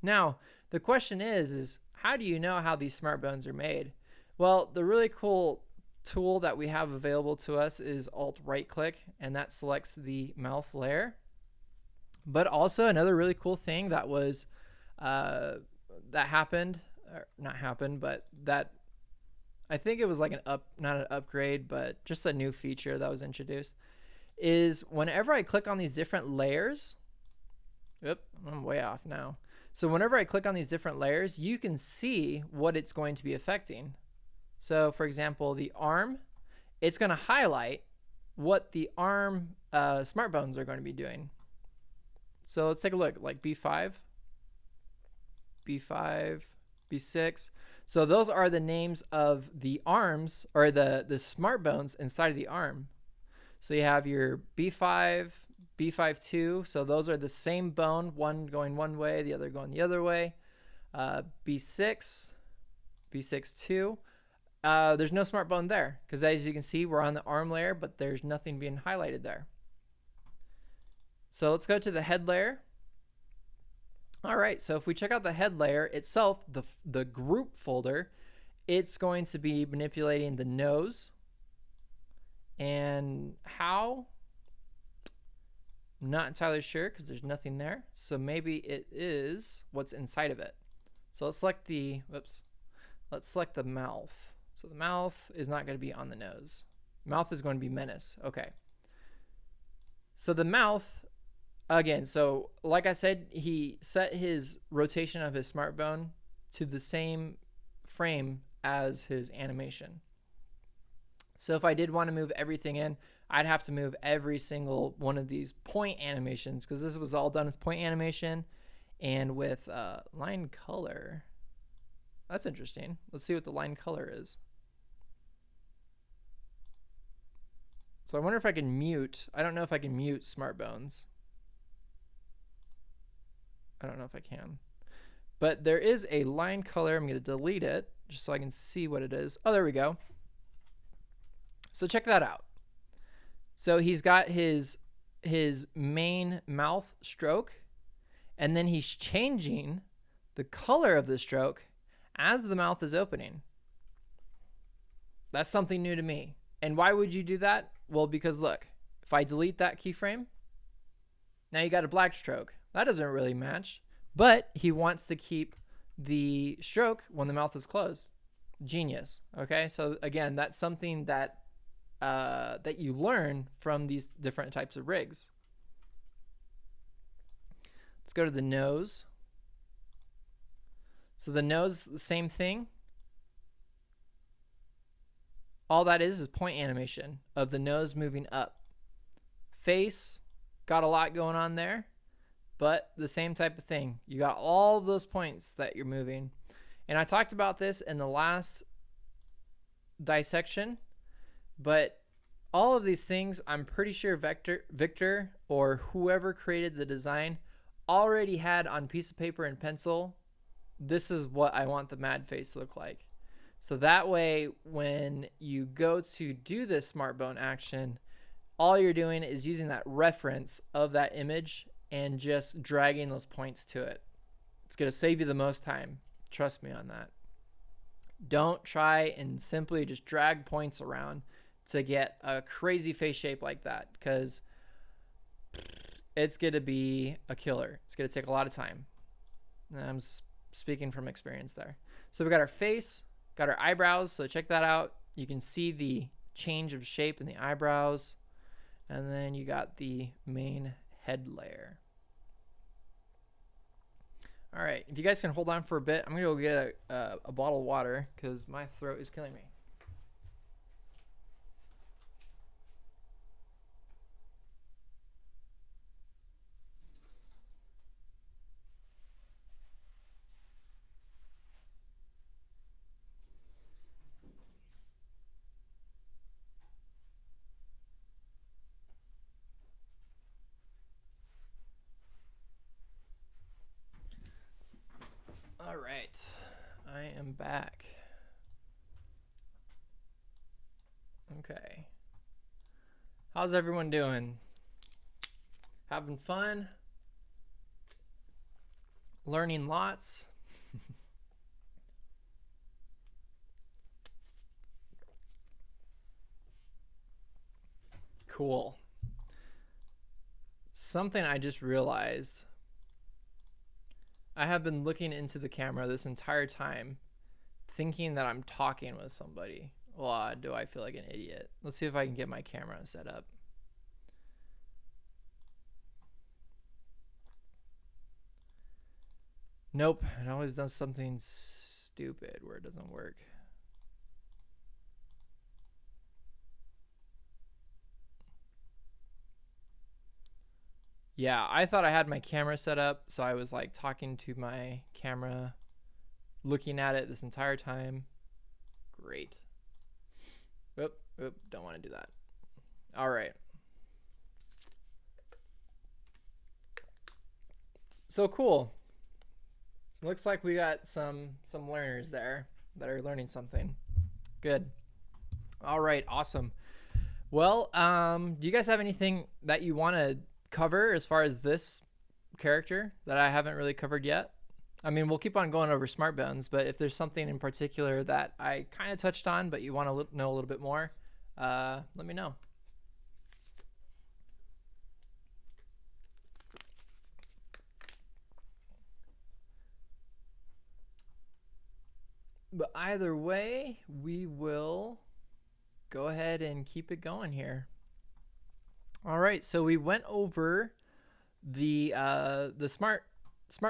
Now, the question is how do you know how these smart bones are made? Well, the really cool tool that we have available to us is Alt right click, and that selects the mouth layer. But also another really cool thing that was that happened, or not happened, but that I think it was like not an upgrade, but just a new feature that was introduced, is whenever I click on these different layers, I'm way off now. So whenever I click on these different layers, you can see what it's going to be affecting. So for example, the arm, it's going to highlight what the arm smart bones are going to be doing. So let's take a look, like B5, B5, B6. So those are the names of the arms, or the smart bones inside of the arm. So you have your B5, B5-2. So those are the same bone, one going one way, the other going the other way. B6, B6-2. There's no smart bone there because, as you can see, we're on the arm layer, but there's nothing being highlighted there. So let's go to the head layer. All right, so if we check out the head layer itself, the group folder, it's going to be manipulating the nose. And how? I'm not entirely sure because there's nothing there. So maybe it is what's inside of it. So let's select the, let's select the mouth. So the mouth is not going to be on the nose. Mouth is going to be menace. Okay. So the mouth, again, so like I said, he set his rotation of his smart bone to the same frame as his animation. So if I did want to move everything in, I'd have to move every single one of these point animations, because this was all done with point animation and with line color. That's interesting. Let's see what the line color is. So I wonder if I can mute. I don't know if I can mute smart bones. I don't know if I can. But there is a line color. I'm going to delete it just so I can see what it is. Oh, there we go. So check that out. So he's got his main mouth stroke, and then he's changing the color of the stroke as the mouth is opening. That's something new to me. And why would you do that? Well, because look, if I delete that keyframe, now you got a black stroke. That doesn't really match, but he wants to keep the stroke when the mouth is closed. Genius. Okay, so again, that's something that that you learn from these different types of rigs. Let's go to the nose. So the nose, the same thing. All that is point animation of the nose moving up. Face, got a lot going on there, but the same type of thing. You got all of those points that you're moving. And I talked about this in the last dissection, but all of these things, I'm pretty sure Victor or whoever created the design already had on piece of paper and pencil. This is what I want the mad face to look like. So that way, when you go to do this smart bone action, all you're doing is using that reference of that image and just dragging those points to it. It's going to save you the most time. Trust me on that. Don't try and simply just drag points around to get a crazy face shape like that, because it's going to be a killer. It's going to take a lot of time. And I'm speaking from experience there. So we got our face, got our eyebrows. So check that out. You can see the change of shape in the eyebrows. And then you got the main head layer. All right, if you guys can hold on for a bit, I'm going to go get a bottle of water because my throat is killing me. All right, I am back. Okay. How's everyone doing? Having fun? Learning lots? Cool. Something I just realized. I have been looking into the camera this entire time, thinking that I'm talking with somebody. Well, do I feel like an idiot? Let's see if I can get my camera set up. Nope, it always does something stupid where it doesn't work. Yeah, I thought I had my camera set up, so I was like talking to my camera, looking at it this entire time. Great. Oop, don't want to do that. All right. So cool. Looks like we got some learners there that are learning something. Good. All right, awesome. Well, do you guys have anything that you want to cover as far as this character that I haven't really covered yet? I mean, we'll keep on going over smart bones, but if there's something in particular that I kind of touched on but you want to know a little bit more, let me know. But either way, we will go ahead and keep it going here. All right, so we went over the smart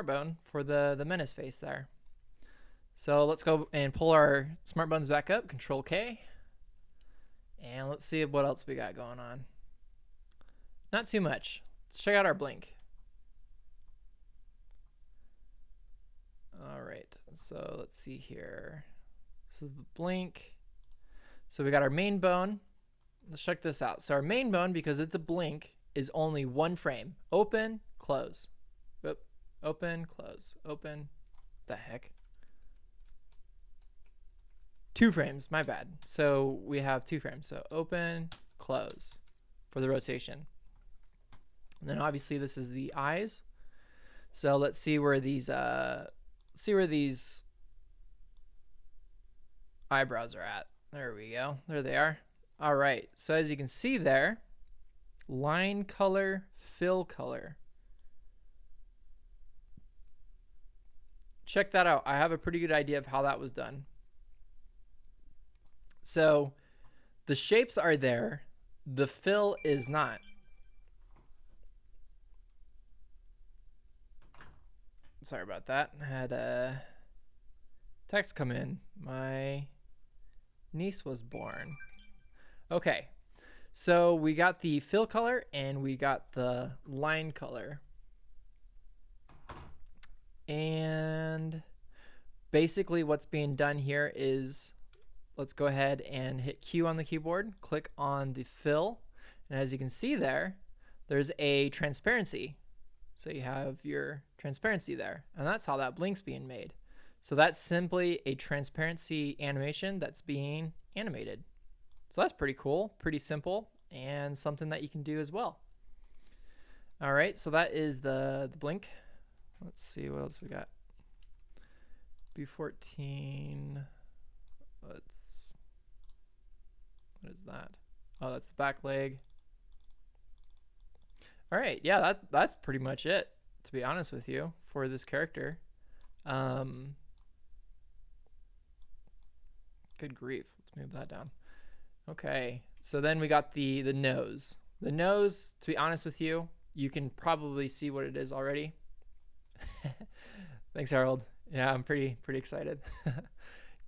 bone for the menace face there. So let's go and pull our smart bones back up. Control K, and let's see what else we got going on. Not too much. Let's check out our blink. All right, so let's see here. So the blink. So we got our main bone. Let's check this out. So our main bone, because it's a blink, is only one frame. Open, close. Oop. Open, close. Open. The heck? 2 frames, my bad. So we have 2 frames. So open, close for the rotation. And then obviously this is the eyes. So let's see where these eyebrows are at. There we go. There they are. All right. So as you can see there, line color, fill color. Check that out. I have a pretty good idea of how that was done. So the shapes are there. The fill is not. Sorry about that. I had a text come in. My niece was born. Okay, so we got the fill color and we got the line color. And basically what's being done here is, let's go ahead and hit Q on the keyboard, click on the fill, and as you can see there, there's a transparency. So you have your transparency there, and that's how that blink's being made. So that's simply a transparency animation that's being animated. So that's pretty cool, pretty simple, and something that you can do as well. All right, so that is the blink. Let's see what else we got. B14. What is that? Oh, that's the back leg. All right, yeah, that's pretty much it, to be honest with you, for this character. Good grief, let's move that down. Okay, so then we got the nose. The nose, to be honest with you, you can probably see what it is already. Thanks, Harold. Yeah, I'm pretty excited.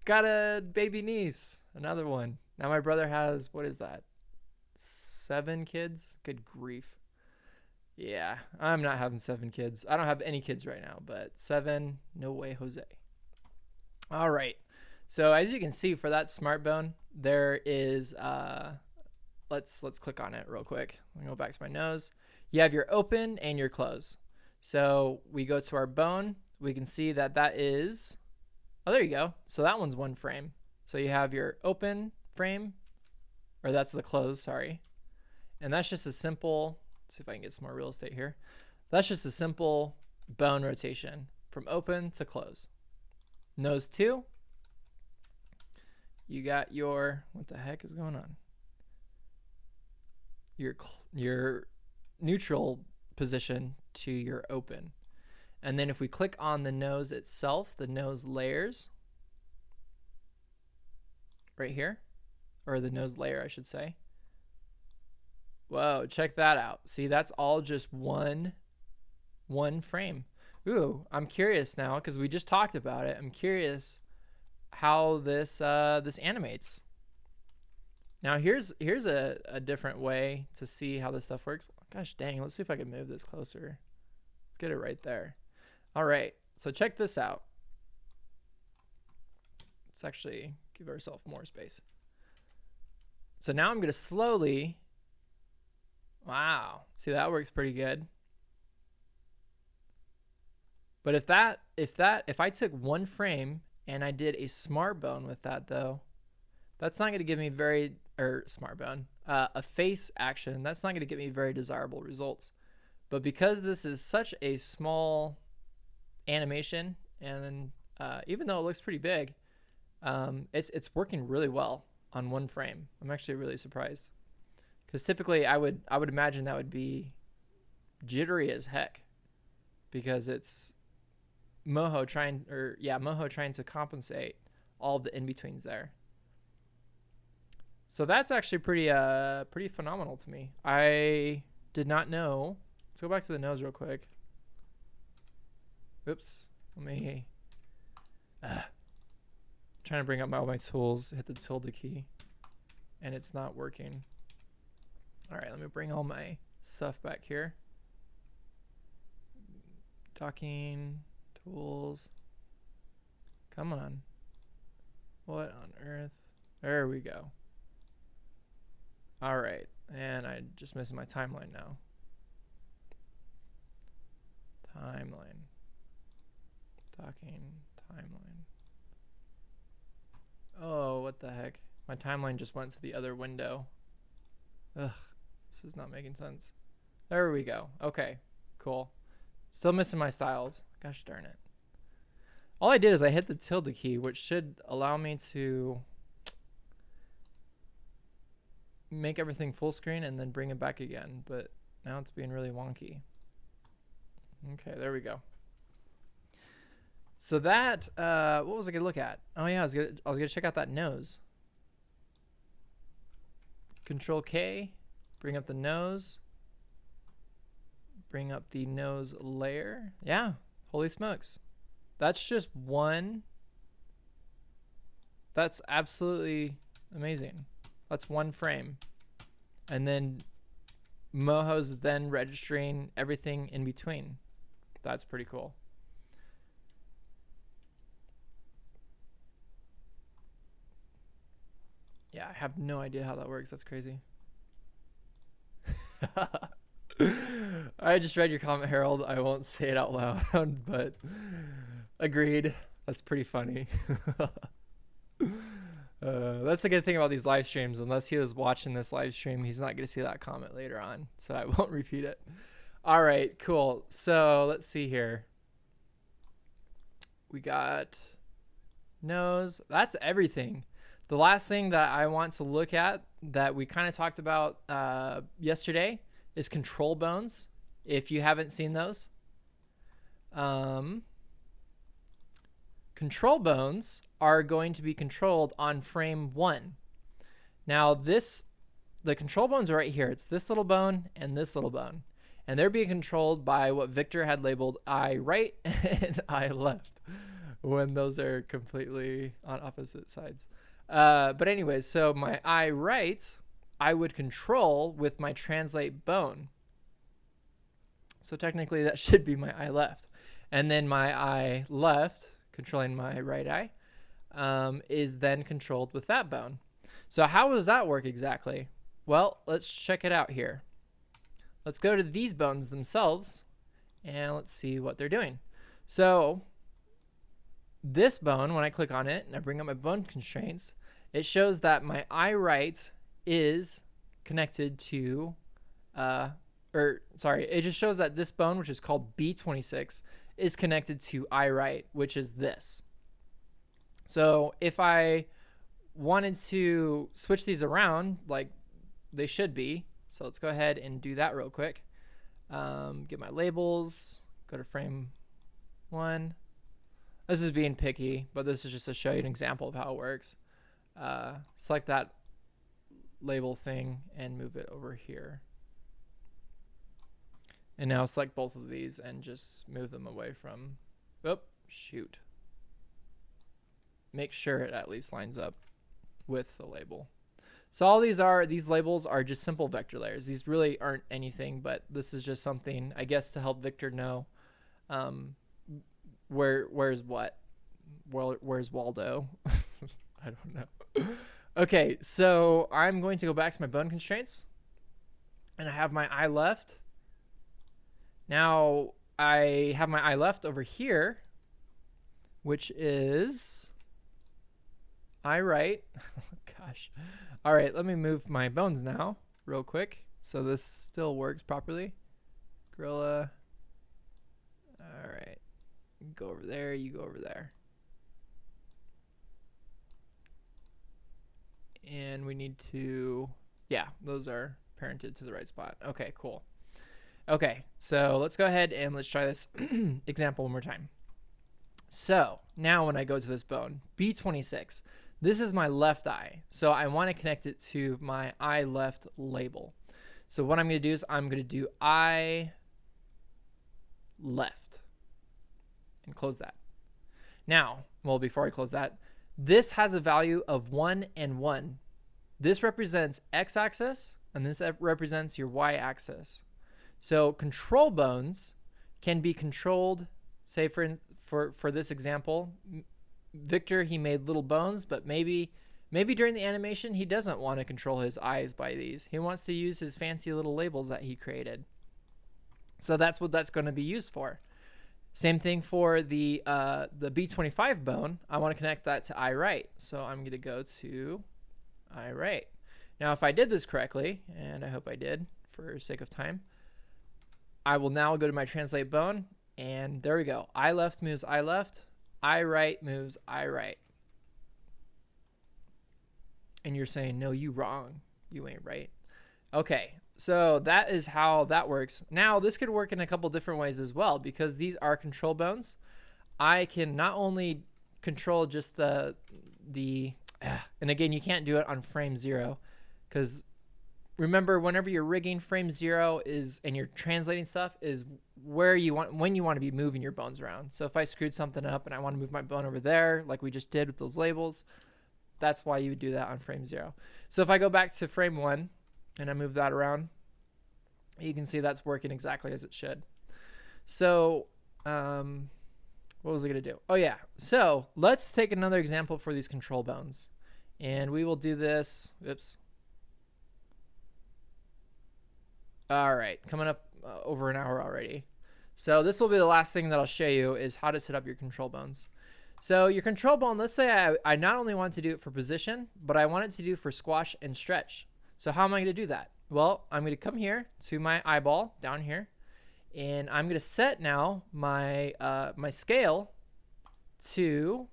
Got a baby niece, another one. Now my brother has, what is that? 7 kids? Good grief. Yeah, I'm not having 7 kids. I don't have any kids right now, but 7, no way, Jose. All right. So as you can see for that smart bone, there is, let's click on it real quick. Let me go back to my nose. You have your open and your close. So we go to our bone. We can see that that is, oh, there you go. So that one's 1 frame. So you have your open frame, or that's the close, sorry. And that's just a simple, let's see if I can get some more real estate here. That's just a simple bone rotation from open to close. Nose 2, you got your, what the heck is going on? Your neutral position to your open. And then if we click on the nose itself, the nose layers right here, or the nose layer, I should say. Whoa, check that out. See, that's all just one frame. Ooh, I'm curious now because we just talked about it. I'm curious how this this animates. Now here's a different way to see how this stuff works. Gosh dang, let's see if I can move this closer. Let's get it right there. All right, so check this out. Let's actually give ourselves more space. So now I'm gonna slowly, wow, see that works pretty good. But if I took one frame and I did a smart bone with that though, that's not gonna give me a face action, that's not gonna get me very desirable results. But because this is such a small animation, and even though it looks pretty big, it's working really well on one frame. I'm actually really surprised, because typically I would imagine that would be jittery as heck, because it's Moho trying to compensate all the in-betweens there. So that's actually pretty phenomenal to me. I did not know. Let's go back to the nose real quick. Oops. Let me trying to bring up all my tools, hit the tilde key, and it's not working. All right, let me bring all my stuff back here. Docking, tools. Come on. What on earth? There we go. All right, and I just missing my timeline now. Timeline. Docking, timeline. Oh, what the heck? My timeline just went to the other window. Ugh, this is not making sense. There we go. Okay, cool. Still missing my styles. Gosh darn it. All I did is I hit the tilde key, which should allow me to make everything full screen and then bring it back again, but now it's being really wonky. Okay, there we go. So that, what was I gonna look at? Oh yeah, I was gonna check out that nose. Control K, bring up the nose. Bring up the nose layer. Yeah, holy smokes. That's just one. That's absolutely amazing. That's one frame. And then Moho's then registering everything in between. That's pretty cool. Yeah, I have no idea how that works. That's crazy. I just read your comment, Harold. I won't say it out loud, but agreed. That's pretty funny. That's the good thing about these live streams. Unless he was watching this live stream, he's not going to see that comment later on, so I won't repeat it. All right, cool. So let's see here. We got nose. That's everything. The last thing that I want to look at that we kind of talked about yesterday is control bones. If you haven't seen those, control bones are going to be controlled on frame 1. Now the control bones are right here. It's this little bone and this little bone, and they're being controlled by what Victor had labeled eye right and eye left, when those are completely on opposite sides. But anyways, so my eye right, I would control with my translate bone. So technically that should be my eye left. And then my eye left, controlling my right eye, is then controlled with that bone. So how does that work exactly? Well, let's check it out here. Let's go to these bones themselves and let's see what they're doing. So this bone, when I click on it and I bring up my bone constraints, it shows that my eye right is connected to or sorry, it just shows that this bone, which is called B26, is connected to I right, which is this. So if I wanted to switch these around, like they should be, so let's go ahead and do that real quick. Get my labels, go to frame 1. This is being picky, but this is just to show you an example of how it works. Select that label thing and move it over here. And now select both of these and just move them away from, oh, shoot. Make sure it at least lines up with the label. So all these labels are just simple vector layers. These really aren't anything, but this is just something, I guess, to help Victor know where's what. Where's Waldo? I don't know. Okay, so I'm going to go back to my bone constraints, and I have my eye left. Now I have my eye left over here, which is eye right. Gosh. All right, let me move my bones now real quick so this still works properly. Gorilla. All right. Go over there, you go over there. And we need to, yeah, those are parented to the right spot. Okay, cool. Okay, so let's go ahead and let's try this example one more time. So now when I go to this bone, B26, this is my left eye. So I want to connect it to my eye left label. So what I'm going to do is I'm going to do eye left and close that. Now, well, before I close that, this has a value of 1 and 1. This represents x-axis and this represents your y-axis. So control bones can be controlled, say for this example, Victor, he made little bones, but maybe during the animation he doesn't want to control his eyes by these. He wants to use his fancy little labels that he created. So that's what that's going to be used for. Same thing for the B25 bone. I want to connect that to eye right. So I'm going to go to eye right. Now if I did this correctly, and I hope I did for sake of time, I will now go to my translate bone, and there we go. Eye left moves eye left. Eye right moves eye right. And you're saying, no, you wrong. You ain't right. Okay, so that is how that works. Now, this could work in a couple different ways as well, because these are control bones. I can not only control just the and again, you can't do it on frame 0, because remember, whenever you're rigging, frame 0 is, and you're translating stuff, is where you want, when you want to be moving your bones around. So if I screwed something up and I want to move my bone over there, like we just did with those labels, that's why you would do that on frame 0. So if I go back to frame 1 and I move that around, you can see that's working exactly as it should. So what was I going to do? Oh yeah. So let's take another example for these control bones, and we will do this. Oops. All right, coming up over an hour already. So this will be the last thing that I'll show you, is how to set up your control bones. So your control bone, let's say I not only want to do it for position, but I want it to do for squash and stretch. So how am I going to do that? Well, I'm going to come here to my eyeball down here, and I'm going to set now my my scale to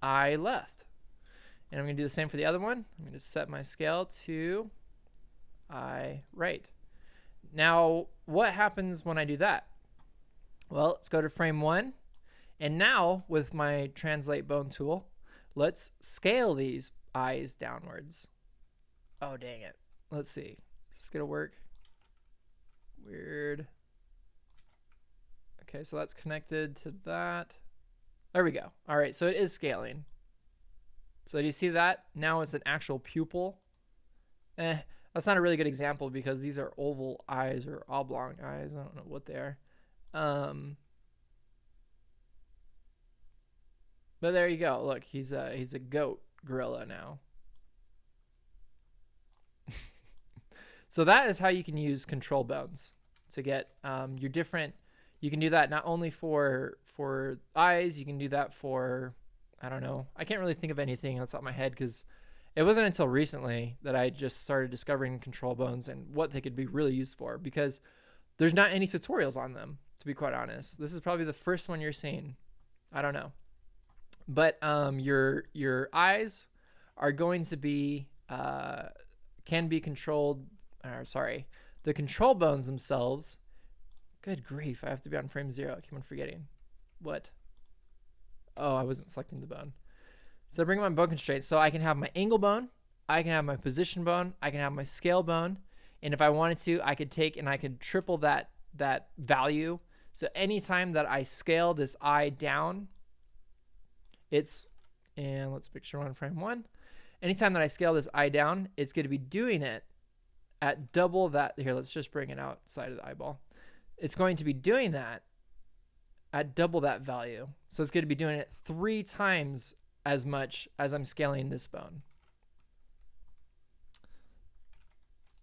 eye left. And I'm going to do the same for the other one. I'm going to set my scale to eye right. Now, what happens when I do that? Well, let's go to frame 1. And now, with my translate bone tool, let's scale these eyes downwards. Oh, dang it. Let's see. Is this going to work? Weird. Okay, so that's connected to that. There we go. All right, so it is scaling. So do you see that? Now it's an actual pupil. That's not a really good example because these are oval eyes or oblong eyes. I don't know what they are. But there you go. Look, he's a goat gorilla now. So that is how you can use control bones to get your different. You can do that not only for eyes. You can do that for, I don't know. I can't really think of anything outside my head because It wasn't until recently that I just started discovering control bones and what they could be really used for, because there's not any tutorials on them, to be quite honest. This is probably the first one you're seeing. I don't know. But your eyes are going to be can be controlled. Sorry, the control bones themselves. Good grief! I have to be on frame 0. I keep on forgetting. What? Oh, I wasn't selecting the bone. So bring my bone constraints. So I can have my angle bone, I can have my position bone, I can have my scale bone, and if I wanted to, I could take and I could triple that value. So anytime that I scale this eye down, and let's picture one frame 1. Anytime that I scale this eye down, it's going to be doing it at double that. Here, let's just bring it outside of the eyeball. It's going to be doing that at double that value. So it's going to be doing it 3 times as much as I'm scaling this bone.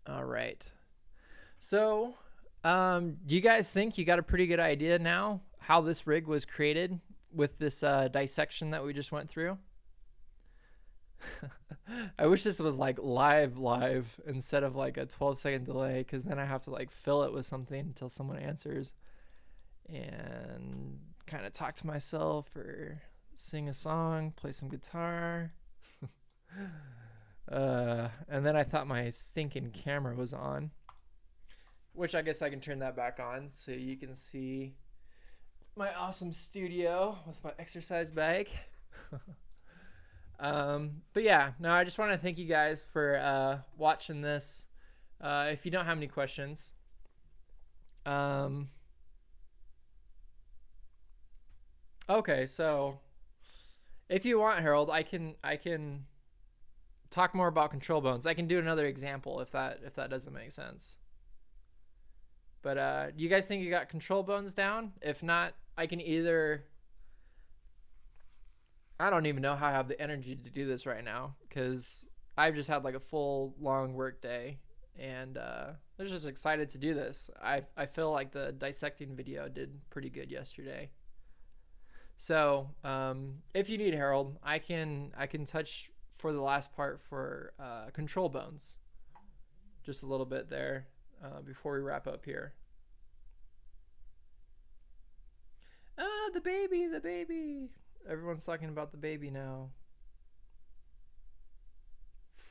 All right. So do you guys think you got a pretty good idea now how this rig was created with this dissection that we just went through? I wish this was like live instead of like a 12-second delay, because then I have to like fill it with something until someone answers and kind of talk to myself or sing a song, play some guitar. And then I thought my stinking camera was on, which I guess I can turn that back on so you can see my awesome studio with my exercise bag. But yeah, no, I just want to thank you guys for watching this. If you don't have any questions, okay, so if you want, Harold, I can talk more about control bones. I can do another example if that doesn't make sense. But do you guys think you got control bones down? If not, I can either, I don't even know how I have the energy to do this right now, because I've just had like a full long work day, and I'm just excited to do this. I feel like the dissecting video did pretty good yesterday. So if you need, Harold, I can touch for the last part for control bones just a little bit there before we wrap up here. The baby. Everyone's talking about the baby now.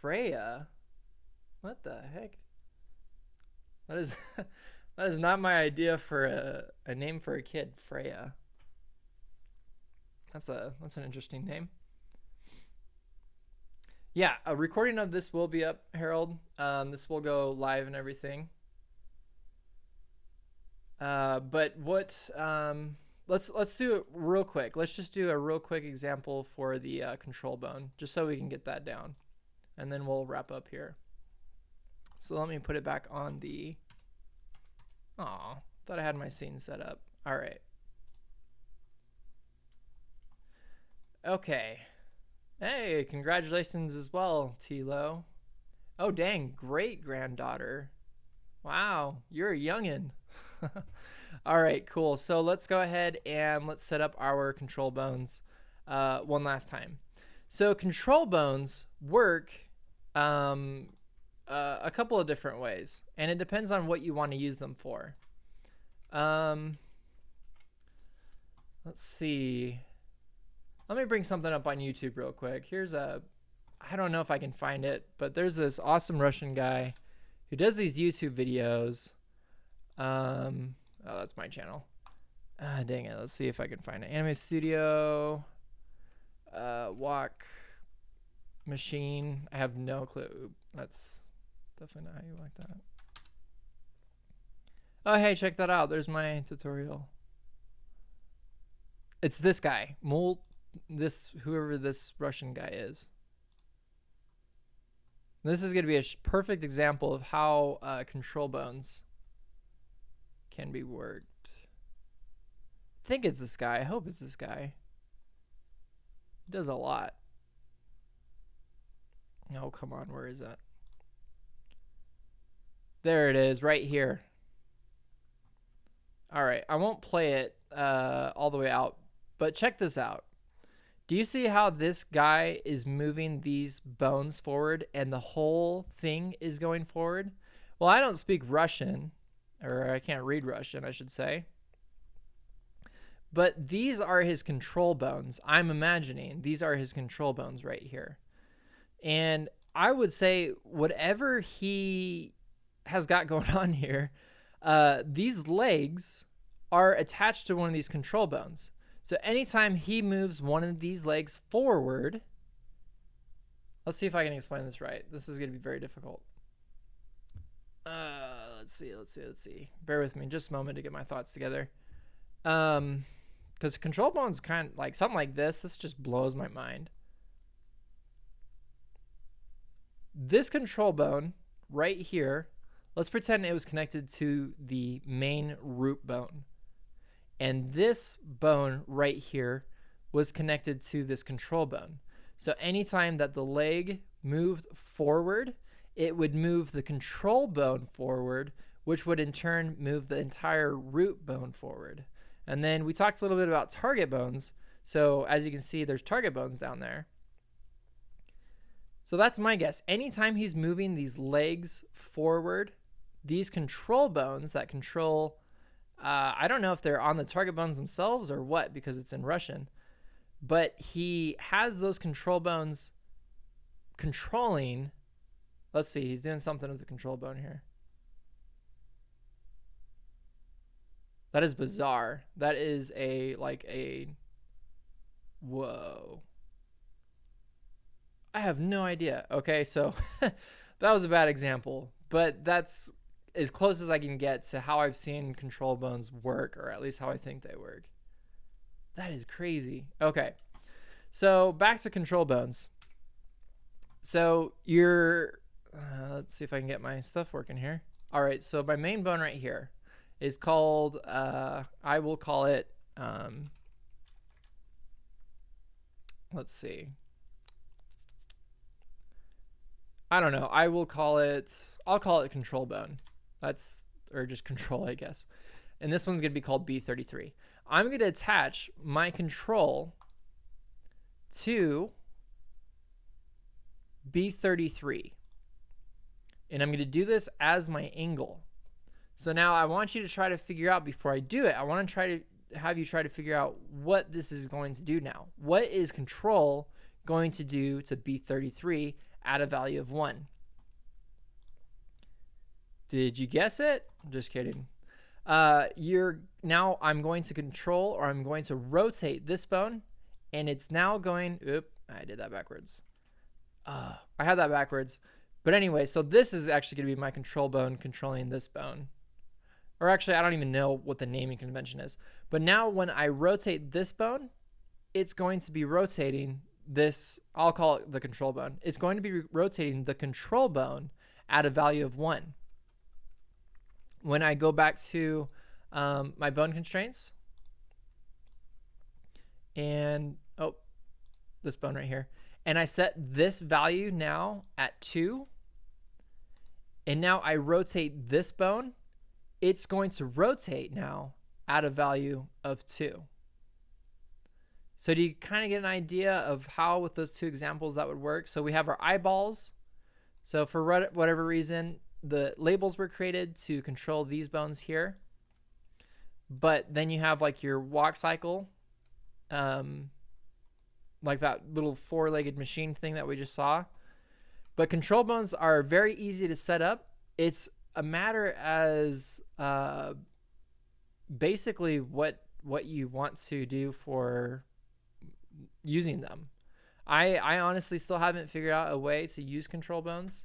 Freya? What the heck? That is not my idea for a name for a kid, Freya. That's an interesting name. Yeah, a recording of this will be up, Harold. This will go live and everything. But what let's do it real quick. Let's just do a real quick example for the control bone, just so we can get that down, and then we'll wrap up here. So let me put it back on the. Aw, thought I had my scene set up. All right. Okay. Hey, congratulations as well, Tilo. Oh, dang, great granddaughter. Wow, you're a youngin'. All right, cool. So let's go ahead and let's set up our control bones one last time. So control bones work a couple of different ways, and it depends on what you want to use them for. Let's see. Let me bring something up on YouTube real quick. Here's I don't know if I can find it, but there's this awesome Russian guy who does these YouTube videos. Oh, that's my channel. Dang it. Let's see if I can find it. Anime Studio, Walk Machine. I have no clue. That's definitely not how you like that. Oh, hey, check that out. There's my tutorial. It's this guy, whoever this Russian guy is. This is going to be a perfect example of how control bones can be worked. I think it's this guy. I hope it's this guy. He does a lot. Oh, come on. Where is that? There it is, right here. All right. I won't play it all the way out, but check this out. Do you see how this guy is moving these bones forward and the whole thing is going forward? Well, I don't speak Russian, or I can't read Russian, I should say. But these are his control bones. I'm imagining these are his control bones right here. And I would say whatever he has got going on here, these legs are attached to one of these control bones. So anytime he moves one of these legs forward, let's see if I can explain this right. This is going to be very difficult. Let's see. Bear with me just a moment to get my thoughts together. Because control bones kind of like something like this just blows my mind. This control bone right here, let's pretend it was connected to the main root bone. And this bone right here was connected to this control bone. So anytime that the leg moved forward, it would move the control bone forward, which would in turn move the entire root bone forward. And then we talked a little bit about target bones. So as you can see, there's target bones down there. So that's my guess. Anytime he's moving these legs forward, these control bones that control, I don't know if they're on the target bones themselves or what, because it's in Russian, but he has those control bones controlling. Let's see, he's doing something with the control bone here. That is bizarre. That is whoa. I have no idea. Okay, so that was a bad example, but that's as close as I can get to how I've seen control bones work, or at least how I think they work. That is crazy. Okay, so back to control bones. So let's see if I can get my stuff working here. All right, so my main bone right here is called, I will call it, let's see. I don't know. I'll call it control bone. Or just control, I guess. And this one's going to be called B33. I'm going to attach my control to B33. And I'm going to do this as my angle. So now I want you to try to figure out, before I do it, I want to have you try to figure out what this is going to do now. What is control going to do to B33 at a value of 1? Did you guess it? Just kidding. Now I'm going to control, or I'm going to rotate this bone, and it's now going, I did that backwards. I had that backwards. But anyway, so this is actually going to be my control bone controlling this bone. Or actually, I don't even know what the naming convention is. But now when I rotate this bone, it's going to be rotating this, I'll call it the control bone. It's going to be rotating the control bone at a value of 1. When I go back to my bone constraints, and this bone right here, and I set this value now at 2, and now I rotate this bone, it's going to rotate now at a value of 2. So do you kind of get an idea of how, with those two examples, that would work? So we have our eyeballs. So for whatever reason, the labels were created to control these bones here. But then you have like your walk cycle, like that little 4-legged machine thing that we just saw. But control bones are very easy to set up. It's a matter as basically what you want to do for using them. I honestly still haven't figured out a way to use control bones,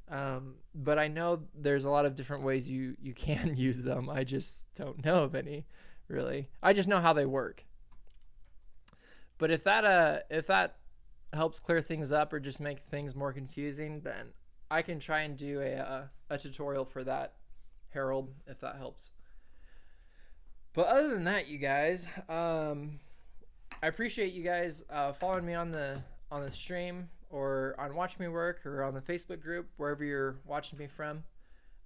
but I know there's a lot of different ways you can use them. I just don't know of any, really. I just know how they work. But if that helps clear things up or just make things more confusing, then I can try and do a tutorial for that, Harold, if that helps. But other than that, you guys, I appreciate you guys following me on the stream, or on Watch Me Work, or on the Facebook group, wherever you're watching me from.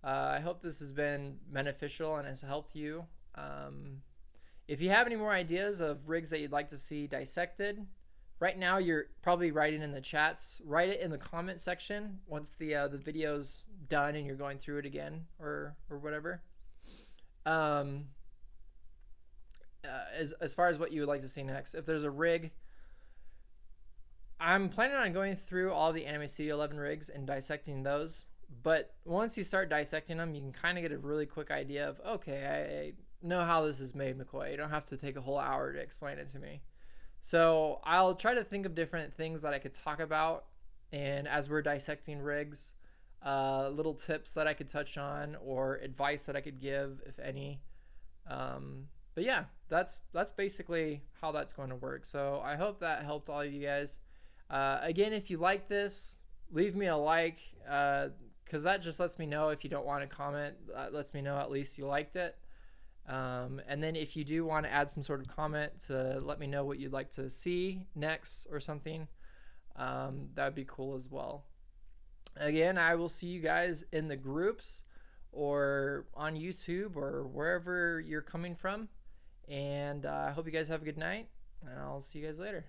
I hope this has been beneficial and has helped you. If you have any more ideas of rigs that you'd like to see dissected, right now you're probably writing in the chats. Write it in the comment section once the video's done and you're going through it again or whatever. As far as what you would like to see next, if there's a rig, I'm planning on going through all the Anime Studio 11 rigs and dissecting those. But once you start dissecting them, you can kind of get a really quick idea of, okay, I know how this is made, McCoy. You don't have to take a whole hour to explain it to me. So I'll try to think of different things that I could talk about, and as we're dissecting rigs, little tips that I could touch on or advice that I could give, if any. But yeah, that's basically how that's going to work. So I hope that helped all of you guys. Again, if you like this, leave me a like, because that just lets me know. If you don't want to comment, that lets me know at least you liked it. And then if you do want to add some sort of comment to let me know what you'd like to see next or something, that would be cool as well. Again, I will see you guys in the groups or on YouTube or wherever you're coming from. And I hope you guys have a good night, and I'll see you guys later.